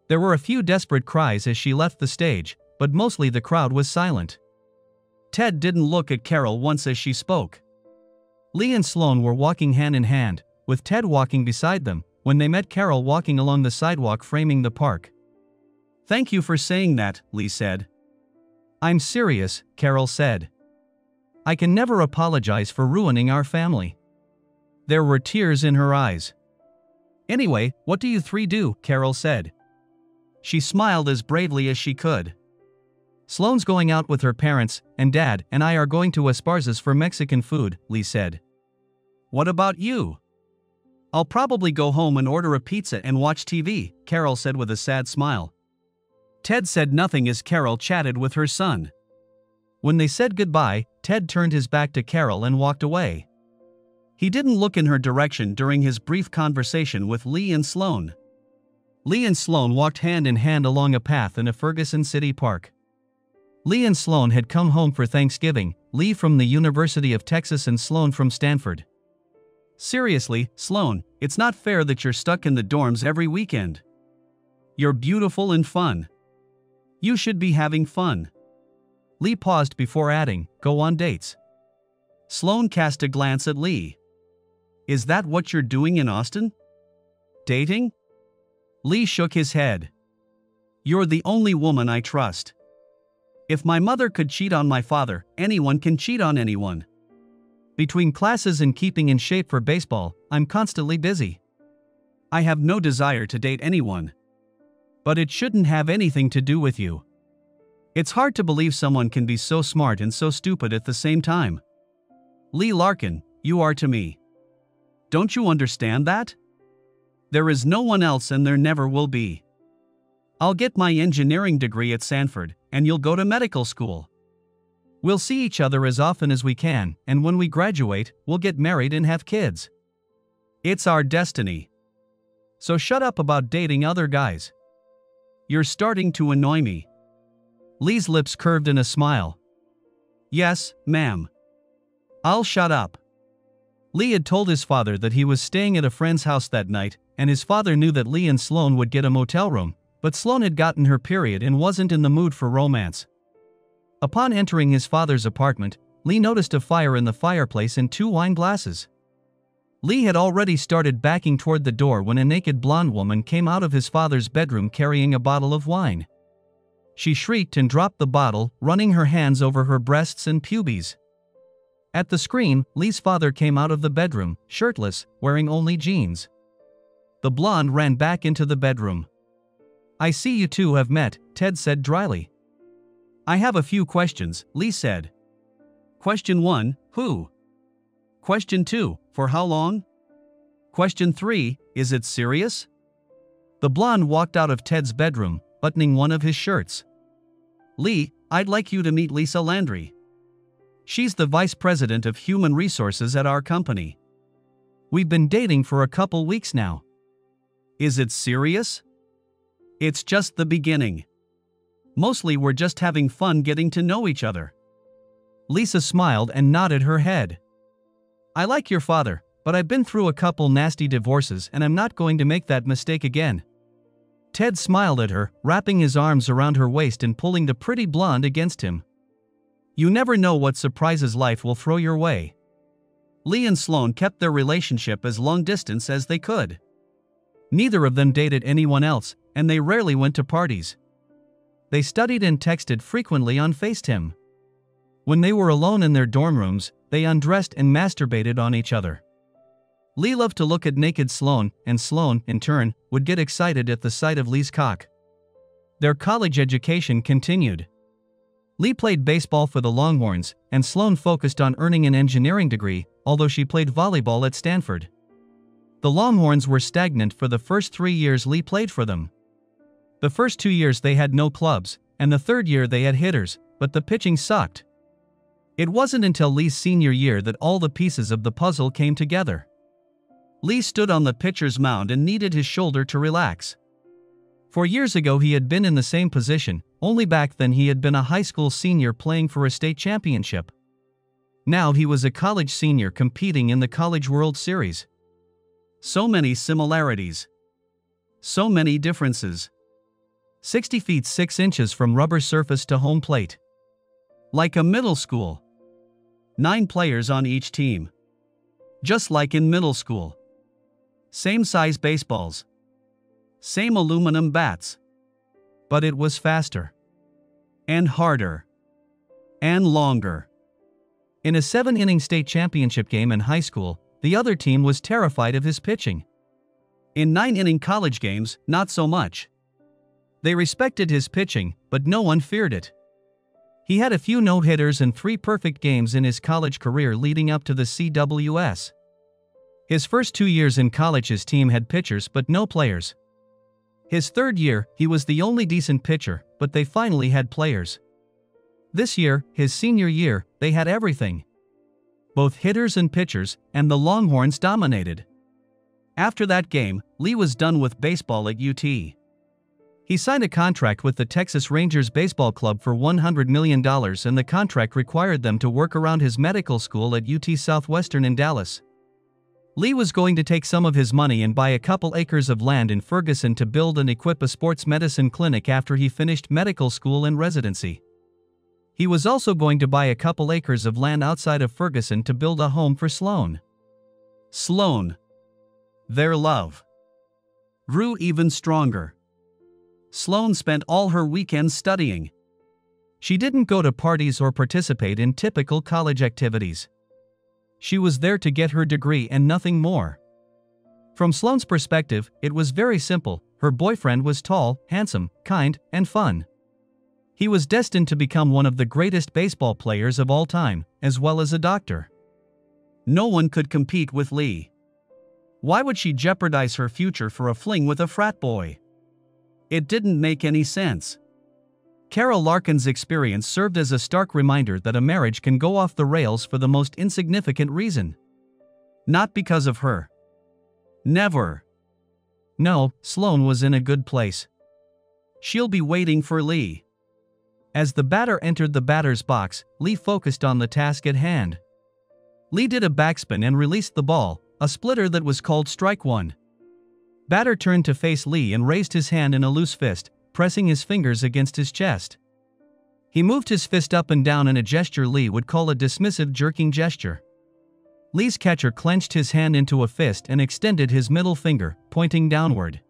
There were a few desperate cries as she left the stage, but mostly the crowd was silent. Ted didn't look at Carol once as she spoke. Lee and Sloan were walking hand in hand, with Ted walking beside them, when they met Carol walking along the sidewalk framing the park. Thank you for saying that, Lee said. I'm serious, Carol said. I can never apologize for ruining our family. There were tears in her eyes. Anyway, what do you three do? Carol said. She smiled as bravely as she could. Sloane's going out with her parents, and Dad and I are going to Esparza's for Mexican food, Lee said. What about you? I'll probably go home and order a pizza and watch TV, Carol said with a sad smile. Ted said nothing as Carol chatted with her son. When they said goodbye, Ted turned his back to Carol and walked away. He didn't look in her direction during his brief conversation with Lee and Sloan. Lee and Sloan walked hand in hand along a path in a Ferguson City park. Lee and Sloan had come home for Thanksgiving, Lee from the University of Texas and Sloan from Stanford. Seriously, Sloan, it's not fair that you're stuck in the dorms every weekend. You're beautiful and fun. You should be having fun. Lee paused before adding, go on dates. Sloan cast a glance at Lee. Is that what you're doing in Austin? Dating? Lee shook his head. You're the only woman I trust. If my mother could cheat on my father, anyone can cheat on anyone. Between classes and keeping in shape for baseball, I'm constantly busy. I have no desire to date anyone. But it shouldn't have anything to do with you. It's hard to believe someone can be so smart and so stupid at the same time. Lee Larkin, you are to me. Don't you understand that? There is no one else and there never will be. I'll get my engineering degree at Stanford, and you'll go to medical school. We'll see each other as often as we can, and when we graduate, we'll get married and have kids. It's our destiny. So shut up about dating other guys. You're starting to annoy me. Lee's lips curved in a smile. Yes, ma'am. I'll shut up. Lee had told his father that he was staying at a friend's house that night, and his father knew that Lee and Sloan would get a motel room, but Sloan had gotten her period and wasn't in the mood for romance. Upon entering his father's apartment, Lee noticed a fire in the fireplace and 2 wine glasses. Lee had already started backing toward the door when a naked blonde woman came out of his father's bedroom carrying a bottle of wine. She shrieked and dropped the bottle, running her hands over her breasts and pubes. At the scream, Lee's father came out of the bedroom, shirtless, wearing only jeans. The blonde ran back into the bedroom. I see you two have met, Ted said dryly. I have a few questions, Lee said. Question 1, who? Question 2, for how long? Question 3, is it serious? The blonde walked out of Ted's bedroom, buttoning one of his shirts. Lee, I'd like you to meet Lisa Landry. She's the vice president of human resources at our company. We've been dating for a couple weeks now. Is it serious? It's just the beginning. Mostly we're just having fun getting to know each other. Lisa smiled and nodded her head. I like your father, but I've been through a couple nasty divorces and I'm not going to make that mistake again." Ted smiled at her, wrapping his arms around her waist and pulling the pretty blonde against him. You never know what surprises life will throw your way. Lee and Sloane kept their relationship as long distance as they could. Neither of them dated anyone else, and they rarely went to parties. They studied and texted frequently on FaceTime. When they were alone in their dorm rooms, they undressed and masturbated on each other. Lee loved to look at naked Sloane, and Sloane, in turn, would get excited at the sight of Lee's cock. Their college education continued. Lee played baseball for the Longhorns, and Sloane focused on earning an engineering degree, although she played volleyball at Stanford. The Longhorns were stagnant for the first 3 years Lee played for them. The first 2 years they had no clubs, and the third year they had hitters, but the pitching sucked. It wasn't until Lee's senior year that all the pieces of the puzzle came together. Lee stood on the pitcher's mound and kneaded his shoulder to relax. 4 years ago he had been in the same position, only back then he had been a high school senior playing for a state championship. Now he was a college senior competing in the College World Series. So many similarities. So many differences. 60 feet 6 inches from rubber surface to home plate. Like a middle school. 9 players on each team. Just like in middle school. Same size baseballs. Same aluminum bats. But it was faster. And harder. And longer. In a 7-inning state championship game in high school, the other team was terrified of his pitching. In 9-inning college games, not so much. They respected his pitching, but no one feared it. He had a few no-hitters and 3 perfect games in his college career leading up to the CWS. His first 2 years in college his team had pitchers but no players. His third year, he was the only decent pitcher, but they finally had players. This year, his senior year, they had everything. Both hitters and pitchers, and the Longhorns dominated. After that game, Lee was done with baseball at UT. He signed a contract with the Texas Rangers Baseball Club for $100 million, and the contract required them to work around his medical school at UT Southwestern in Dallas. Lee was going to take some of his money and buy a couple acres of land in Ferguson to build and equip a sports medicine clinic after he finished medical school and residency. He was also going to buy a couple acres of land outside of Ferguson to build a home for Sloane. Sloane. Their love grew even stronger. Sloane spent all her weekends studying. She didn't go to parties or participate in typical college activities. She was there to get her degree and nothing more. From Sloane's perspective, it was very simple. Her boyfriend was tall, handsome, kind, and fun. He was destined to become one of the greatest baseball players of all time, as well as a doctor. No one could compete with Lee. Why would she jeopardize her future for a fling with a frat boy? It didn't make any sense. Carol Larkin's experience served as a stark reminder that a marriage can go off the rails for the most insignificant reason. Not because of her. Never. No, Sloane was in a good place. She'll be waiting for Lee. As the batter entered the batter's box, Lee focused on the task at hand. Lee did a backspin and released the ball, a splitter that was called strike one. Batter turned to face Lee and raised his hand in a loose fist, pressing his fingers against his chest. He moved his fist up and down in a gesture Lee would call a dismissive jerking gesture. Lee's catcher clenched his hand into a fist and extended his middle finger, pointing downward.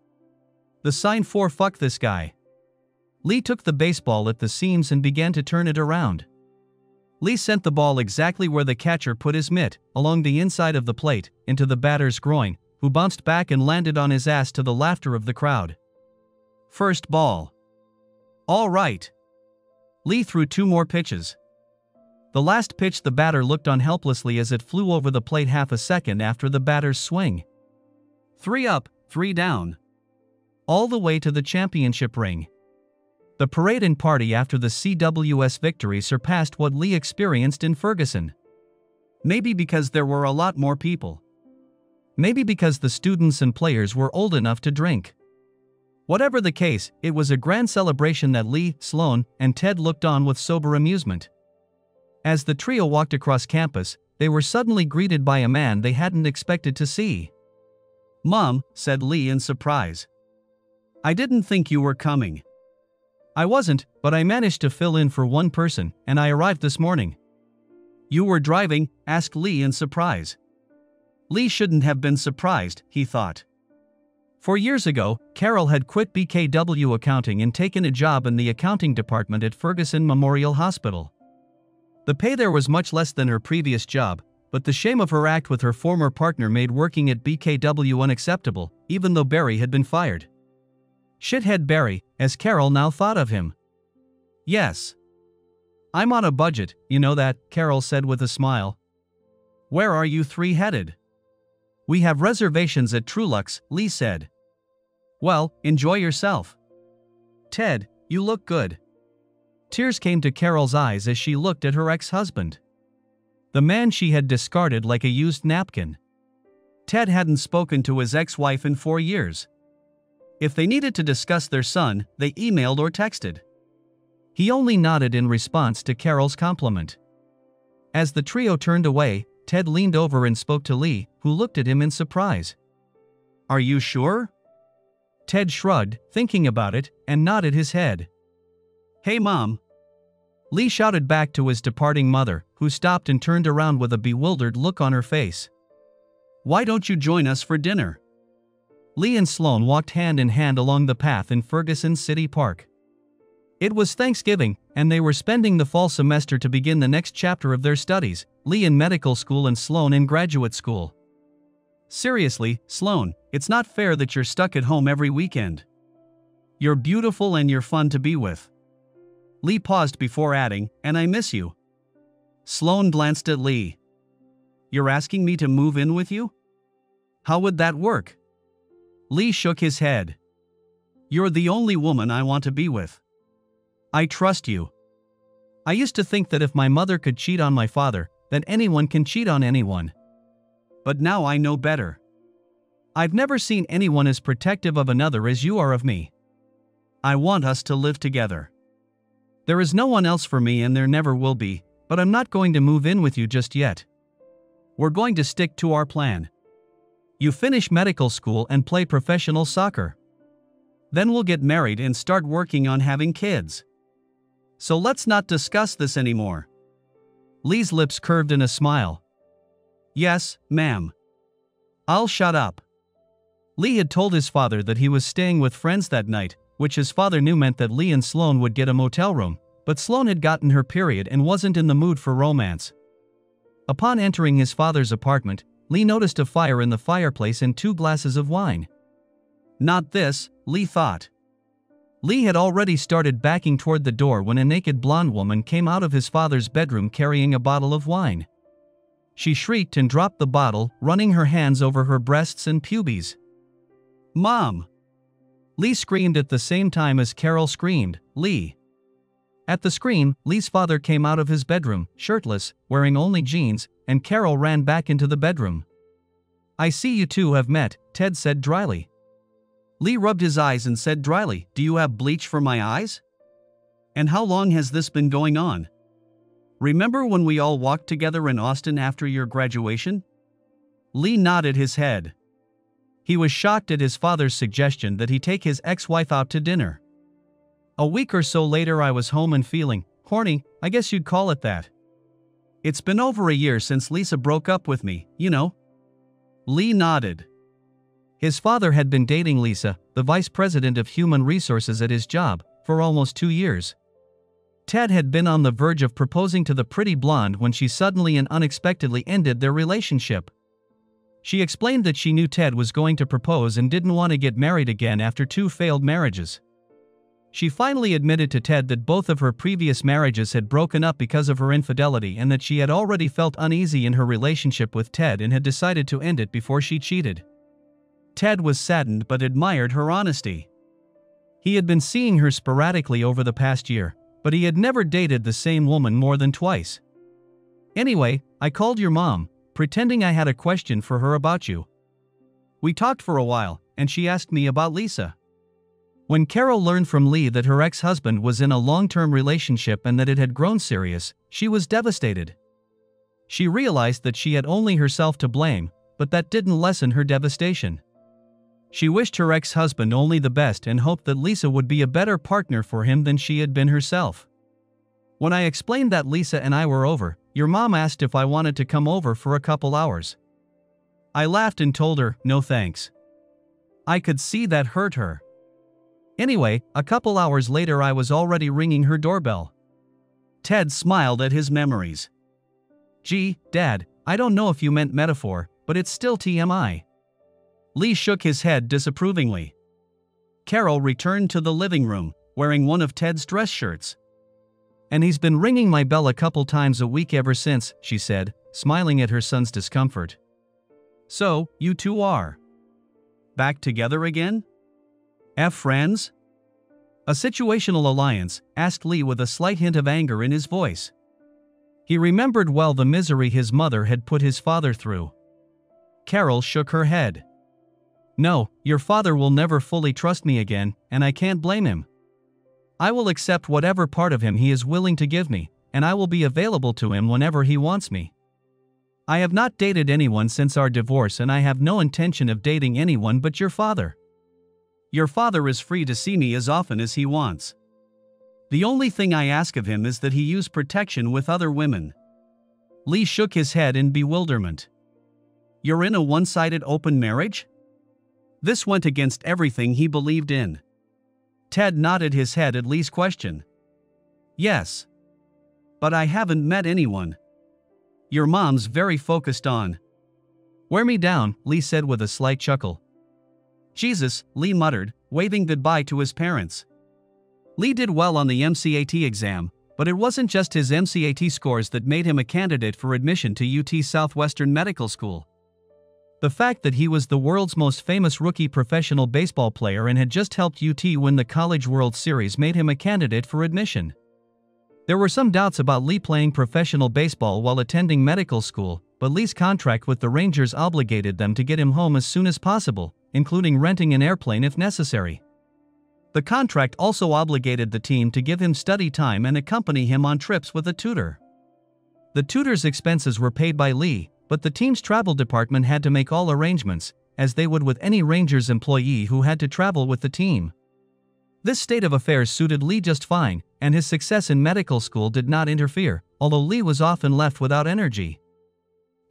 The sign for "fuck this guy." Lee took the baseball at the seams and began to turn it around. Lee sent the ball exactly where the catcher put his mitt, along the inside of the plate, into the batter's groin, who bounced back and landed on his ass to the laughter of the crowd. First ball. All right. Lee threw 2 more pitches. The last pitch the batter looked on helplessly as it flew over the plate half a second after the batter's swing. 3 up, 3 down. All the way to the championship ring. The parade and party after the CWS victory surpassed what Lee experienced in Ferguson. Maybe because there were a lot more people. Maybe because the students and players were old enough to drink. Whatever the case, it was a grand celebration that Lee, Sloane, and Ted looked on with sober amusement. As the trio walked across campus, they were suddenly greeted by a man they hadn't expected to see. "Mom," said Lee in surprise. "I didn't think you were coming." I wasn't, but I managed to fill in for one person, and I arrived this morning. "You were driving?" asked Lee in surprise. Lee shouldn't have been surprised, he thought. 4 years ago, Carol had quit BKW accounting and taken a job in the accounting department at Ferguson Memorial Hospital. The pay there was much less than her previous job, but the shame of her act with her former partner made working at BKW unacceptable, even though Barry had been fired. Shithead Barry, as Carol now thought of him. "Yes. I'm on a budget, you know that," Carol said with a smile. "Where are you three headed?" "We have reservations at Trulux," Lee said. "Well, enjoy yourself." "Ted, you look good." Tears came to Carol's eyes as she looked at her ex-husband. The man she had discarded like a used napkin. Ted hadn't spoken to his ex-wife in 4 years. If they needed to discuss their son, they emailed or texted. He only nodded in response to Carol's compliment. As the trio turned away, Ted leaned over and spoke to Lee, who looked at him in surprise. "Are you sure?" Ted shrugged, thinking about it, and nodded his head. "Hey Mom." Lee shouted back to his departing mother, who stopped and turned around with a bewildered look on her face. "Why don't you join us for dinner?" Lee and Sloan walked hand in hand along the path in Ferguson City Park. It was Thanksgiving, and they were spending the fall semester to begin the next chapter of their studies, Lee in medical school and Sloan in graduate school. "Seriously, Sloan, it's not fair that you're stuck at home every weekend. You're beautiful and you're fun to be with." Lee paused before adding, "And I miss you." Sloan glanced at Lee. "You're asking me to move in with you? How would that work?" Lee shook his head. "You're the only woman I want to be with. I trust you. I used to think that if my mother could cheat on my father, then anyone can cheat on anyone. But now I know better. I've never seen anyone as protective of another as you are of me. I want us to live together. There is no one else for me and there never will be, but I'm not going to move in with you just yet. We're going to stick to our plan. You finish medical school and play professional soccer. Then we'll get married and start working on having kids. So let's not discuss this anymore." Lee's lips curved in a smile. "Yes, ma'am. I'll shut up." Lee had told his father that he was staying with friends that night, which his father knew meant that Lee and Sloan would get a motel room, but Sloan had gotten her period and wasn't in the mood for romance. Upon entering his father's apartment, Lee noticed a fire in the fireplace and 2 glasses of wine. Not this, Lee thought. Lee had already started backing toward the door when a naked blonde woman came out of his father's bedroom carrying a bottle of wine. She shrieked and dropped the bottle, running her hands over her breasts and pubes. "Mom!" Lee screamed at the same time as Carol screamed, "Lee!" At the scream, Lee's father came out of his bedroom, shirtless, wearing only jeans, and Carol ran back into the bedroom. "I see you two have met," Ted said dryly. Lee rubbed his eyes and said dryly, "Do you have bleach for my eyes? And how long has this been going on? Remember when we all walked together in Austin after your graduation?" Lee nodded his head. He was shocked at his father's suggestion that he take his ex-wife out to dinner. "A week or so later I was home and feeling horny, I guess you'd call it that. It's been over a year since Lisa broke up with me, you know." Lee nodded. His father had been dating Lisa, the vice president of human resources at his job, for almost 2 years. Ted had been on the verge of proposing to the pretty blonde when she suddenly and unexpectedly ended their relationship. She explained that she knew Ted was going to propose and didn't want to get married again after 2 failed marriages. She finally admitted to Ted that both of her previous marriages had broken up because of her infidelity and that she had already felt uneasy in her relationship with Ted and had decided to end it before she cheated. Ted was saddened but admired her honesty. He had been seeing her sporadically over the past year, but he had never dated the same woman more than twice. "Anyway, I called your mom, pretending I had a question for her about you. We talked for a while, and she asked me about Lisa." When Carol learned from Lee that her ex-husband was in a long-term relationship and that it had grown serious, she was devastated. She realized that she had only herself to blame, but that didn't lessen her devastation. She wished her ex-husband only the best and hoped that Lisa would be a better partner for him than she had been herself. When I explained that Lisa and I were over, your mom asked if I wanted to come over for a couple hours. I laughed and told her, no thanks. I could see that hurt her. Anyway, a couple hours later I was already ringing her doorbell. Ted smiled at his memories. Gee, Dad, I don't know if you meant metaphor, but it's still TMI. Lee shook his head disapprovingly. Carol returned to the living room, wearing one of Ted's dress shirts. And he's been ringing my bell a couple times a week ever since, she said, smiling at her son's discomfort. So, you two are back together again? Friends? A situational alliance, asked Lee with a slight hint of anger in his voice. He remembered well the misery his mother had put his father through. Carol shook her head. No, your father will never fully trust me again, and I can't blame him. I will accept whatever part of him he is willing to give me, and I will be available to him whenever he wants me. I have not dated anyone since our divorce and I have no intention of dating anyone but your father. Your father is free to see me as often as he wants. The only thing I ask of him is that he use protection with other women. Lee shook his head in bewilderment. You're in a one-sided open marriage? This went against everything he believed in. Ted nodded his head at Lee's question. Yes. But I haven't met anyone. Your mom's very focused on. Wear me down, Lee said with a slight chuckle. Jesus, Lee muttered, waving goodbye to his parents. Lee did well on the MCAT exam, but it wasn't just his MCAT scores that made him a candidate for admission to UT Southwestern Medical School. The fact that he was the world's most famous rookie professional baseball player and had just helped UT win the College World Series made him a candidate for admission. There were some doubts about Lee playing professional baseball while attending medical school, but Lee's contract with the Rangers obligated them to get him home as soon as possible, including renting an airplane if necessary. The contract also obligated the team to give him study time and accompany him on trips with a tutor. The tutor's expenses were paid by Lee, but the team's travel department had to make all arrangements, as they would with any Rangers employee who had to travel with the team. This state of affairs suited Lee just fine, and his success in medical school did not interfere, although Lee was often left without energy.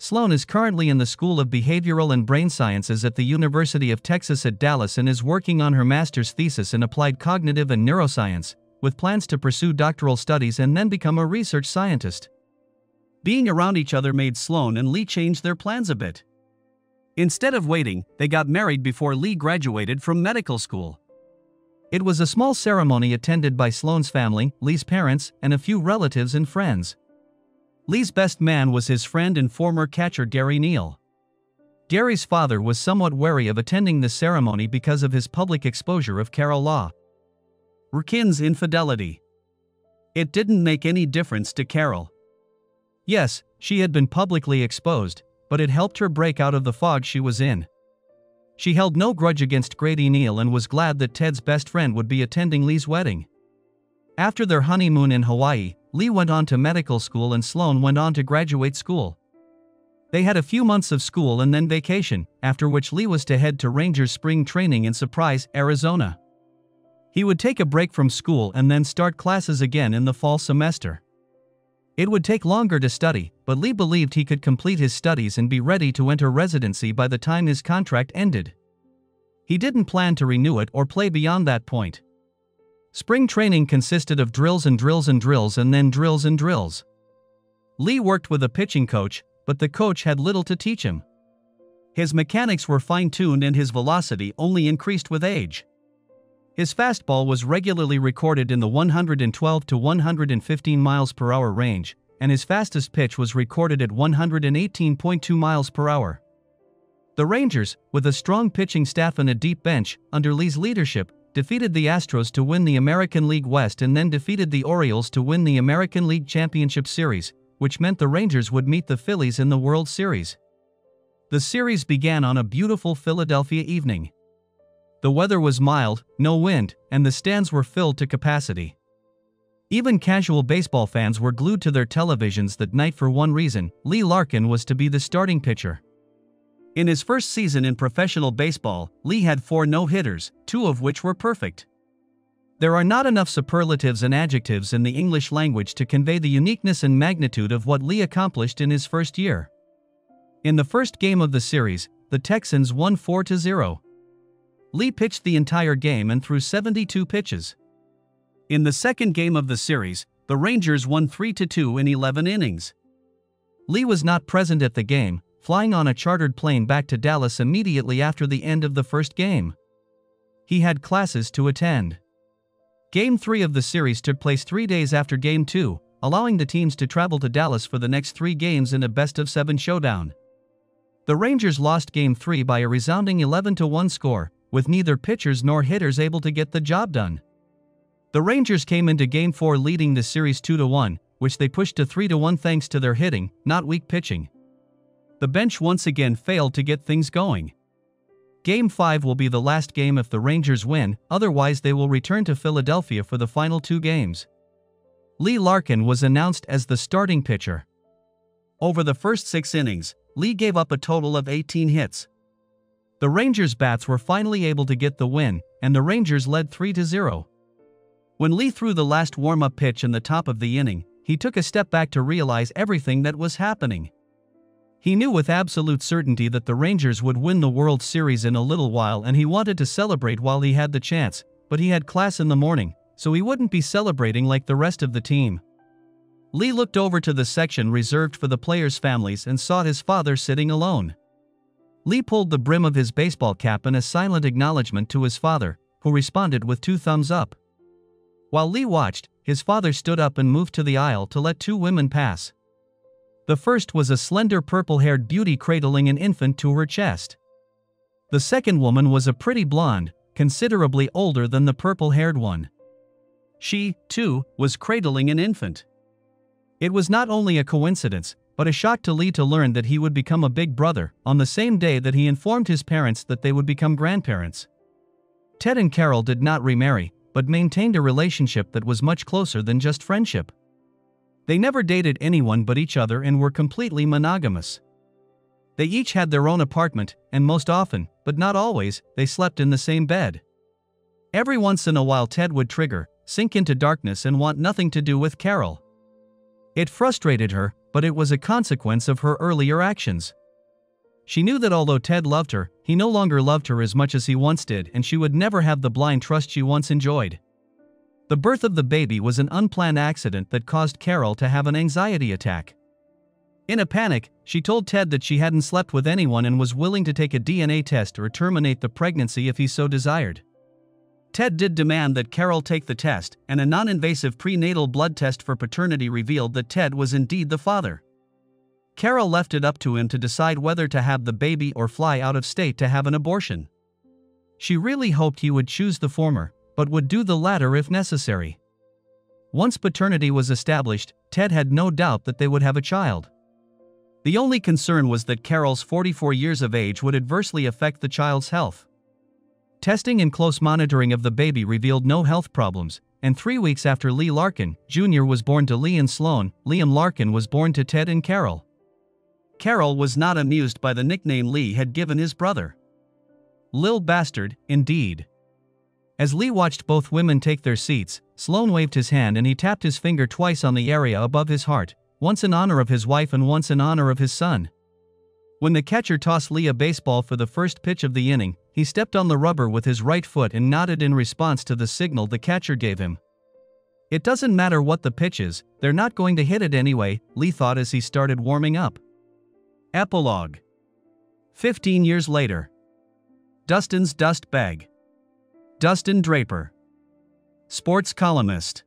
Sloan is currently in the School of Behavioral and Brain Sciences at the University of Texas at Dallas and is working on her master's thesis in applied cognitive and neuroscience, with plans to pursue doctoral studies and then become a research scientist. Being around each other made Sloan and Lee change their plans a bit. Instead of waiting, they got married before Lee graduated from medical school. It was a small ceremony attended by Sloan's family, Lee's parents, and a few relatives and friends. Lee's best man was his friend and former catcher Gary Neal. Gary's father was somewhat wary of attending the ceremony because of his public exposure of Carol Rakin's infidelity. It didn't make any difference to Carol. Yes, she had been publicly exposed, but it helped her break out of the fog she was in. She held no grudge against Grady Neal and was glad that Ted's best friend would be attending Lee's wedding. After their honeymoon in Hawaii, Lee went on to medical school and Sloan went on to graduate school. They had a few months of school and then vacation, after which Lee was to head to Rangers spring training in Surprise, Arizona. He would take a break from school and then start classes again in the fall semester. It would take longer to study, but Lee believed he could complete his studies and be ready to enter residency by the time his contract ended. He didn't plan to renew it or play beyond that point. Spring training consisted of drills and drills and drills and then drills and drills. Lee worked with a pitching coach, but the coach had little to teach him. His mechanics were fine-tuned and his velocity only increased with age. His fastball was regularly recorded in the 112 to 115 miles per hour range, and his fastest pitch was recorded at 118.2 miles per hour. The Rangers, with a strong pitching staff and a deep bench, under Lee's leadership, defeated the Astros to win the American League West and then defeated the Orioles to win the American League Championship Series, which meant the Rangers would meet the Phillies in the World Series. The series began on a beautiful Philadelphia evening. The weather was mild, no wind, and the stands were filled to capacity. Even casual baseball fans were glued to their televisions that night for one reason: Lee Larkin was to be the starting pitcher. In his first season in professional baseball, Lee had 4 no-hitters, 2 of which were perfect. There are not enough superlatives and adjectives in the English language to convey the uniqueness and magnitude of what Lee accomplished in his first year. In the first game of the series, the Texans won 4-0. Lee pitched the entire game and threw 72 pitches. In the second game of the series, the Rangers won 3-2 in 11 innings. Lee was not present at the game, flying on a chartered plane back to Dallas immediately after the end of the first game. He had classes to attend. Game 3 of the series took place 3 days after Game 2, allowing the teams to travel to Dallas for the next 3 games in a best-of-7 showdown. The Rangers lost Game 3 by a resounding 11-1 score, with neither pitchers nor hitters able to get the job done. The Rangers came into Game 4 leading the series 2-1, which they pushed to 3-1 thanks to their hitting, not weak pitching. The bench once again failed to get things going. Game 5 will be the last game if the Rangers win, otherwise they will return to Philadelphia for the final 2 games. Lee Larkin was announced as the starting pitcher. Over the first 6 innings, Lee gave up a total of 18 hits. The Rangers' bats were finally able to get the win, and the Rangers led 3-0. When Lee threw the last warm-up pitch in the top of the inning, he took a step back to realize everything that was happening. He knew with absolute certainty that the Rangers would win the World Series in a little while, and he wanted to celebrate while he had the chance, but he had class in the morning, so he wouldn't be celebrating like the rest of the team. Lee looked over to the section reserved for the players' families and saw his father sitting alone. Lee pulled the brim of his baseball cap in a silent acknowledgement to his father, who responded with 2 thumbs up. While Lee watched, his father stood up and moved to the aisle to let 2 women pass. The first was a slender purple-haired beauty cradling an infant to her chest. The second woman was a pretty blonde, considerably older than the purple-haired one. She, too, was cradling an infant. It was not only a coincidence, but a shock to Lee to learn that he would become a big brother, on the same day that he informed his parents that they would become grandparents. Ted and Carol did not remarry, but maintained a relationship that was much closer than just friendship. They never dated anyone but each other and were completely monogamous. They each had their own apartment, and most often, but not always, they slept in the same bed. Every once in a while Ted would trigger, sink into darkness and want nothing to do with Carol. It frustrated her, but it was a consequence of her earlier actions. She knew that although Ted loved her, he no longer loved her as much as he once did, and she would never have the blind trust she once enjoyed. The birth of the baby was an unplanned accident that caused Carol to have an anxiety attack. In a panic, she told Ted that she hadn't slept with anyone and was willing to take a DNA test or terminate the pregnancy if he so desired. Ted did demand that Carol take the test, and a non-invasive prenatal blood test for paternity revealed that Ted was indeed the father. Carol left it up to him to decide whether to have the baby or fly out of state to have an abortion. She really hoped he would choose the former, but would do the latter if necessary. Once paternity was established, Ted had no doubt that they would have a child. The only concern was that Carol's 44 years of age would adversely affect the child's health. Testing and close monitoring of the baby revealed no health problems, and 3 weeks after Lee Larkin, Jr. was born to Lee and Sloan, Liam Larkin was born to Ted and Carol. Carol was not amused by the nickname Lee had given his brother. Lil bastard, indeed. As Lee watched both women take their seats, Sloan waved his hand and he tapped his finger twice on the area above his heart, once in honor of his wife and once in honor of his son. When the catcher tossed Lee a baseball for the first pitch of the inning, he stepped on the rubber with his right foot and nodded in response to the signal the catcher gave him. It doesn't matter what the pitch is, they're not going to hit it anyway, Lee thought as he started warming up. Epilogue. 15 years later. Dustin's dust bag. Dustin Draper. Sports columnist.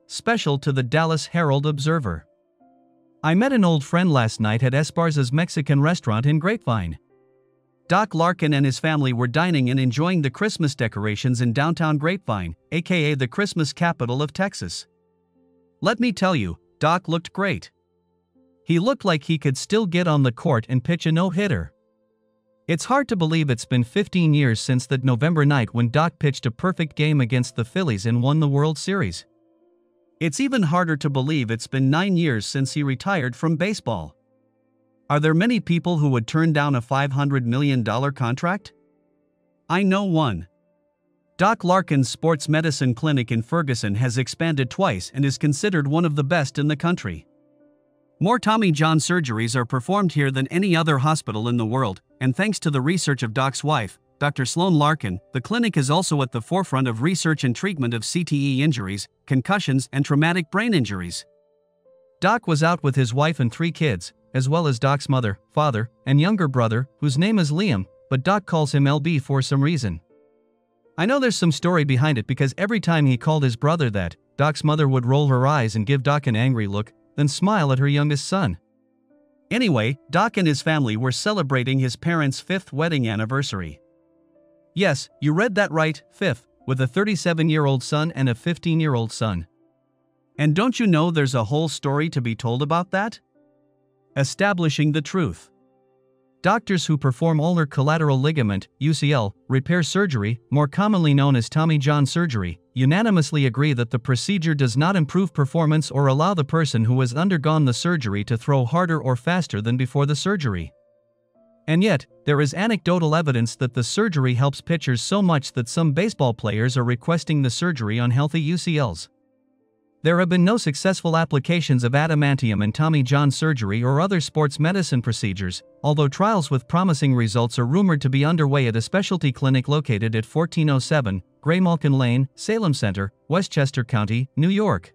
Special to the Dallas Herald-Observer. I met an old friend last night at Esparza's Mexican restaurant in Grapevine. Doc Larkin and his family were dining and enjoying the Christmas decorations in downtown Grapevine, aka the Christmas capital of Texas. Let me tell you, Doc looked great. He looked like he could still get on the court and pitch a no-hitter. It's hard to believe it's been 15 years since that November night when Doc pitched a perfect game against the Phillies and won the World Series. It's even harder to believe it's been 9 years since he retired from baseball. Are there many people who would turn down a $500 million contract? I know one. Doc Larkin's sports medicine clinic in Ferguson has expanded twice and is considered one of the best in the country. More Tommy John surgeries are performed here than any other hospital in the world, and thanks to the research of Doc's wife, Dr. Sloan Larkin, the clinic is also at the forefront of research and treatment of CTE injuries, concussions, and traumatic brain injuries. Doc was out with his wife and 3 kids, as well as Doc's mother, father, and younger brother, whose name is Liam, but Doc calls him LB for some reason. I know there's some story behind it because every time he called his brother that, Doc's mother would roll her eyes and give Doc an angry look, then smile at her youngest son. Anyway, Doc and his family were celebrating his parents' 5th wedding anniversary. Yes, you read that right, 5th, with a 37-year-old son and a 15-year-old son. And don't you know there's a whole story to be told about that? Establishing the truth. Doctors who perform ulnar collateral ligament (UCL) repair surgery, more commonly known as Tommy John surgery, unanimously agree that the procedure does not improve performance or allow the person who has undergone the surgery to throw harder or faster than before the surgery. And yet, there is anecdotal evidence that the surgery helps pitchers so much that some baseball players are requesting the surgery on healthy UCLs. There have been no successful applications of adamantium in Tommy John surgery or other sports medicine procedures, although trials with promising results are rumored to be underway at a specialty clinic located at 1407 Graymalkin Lane, Salem Center, Westchester County, New York.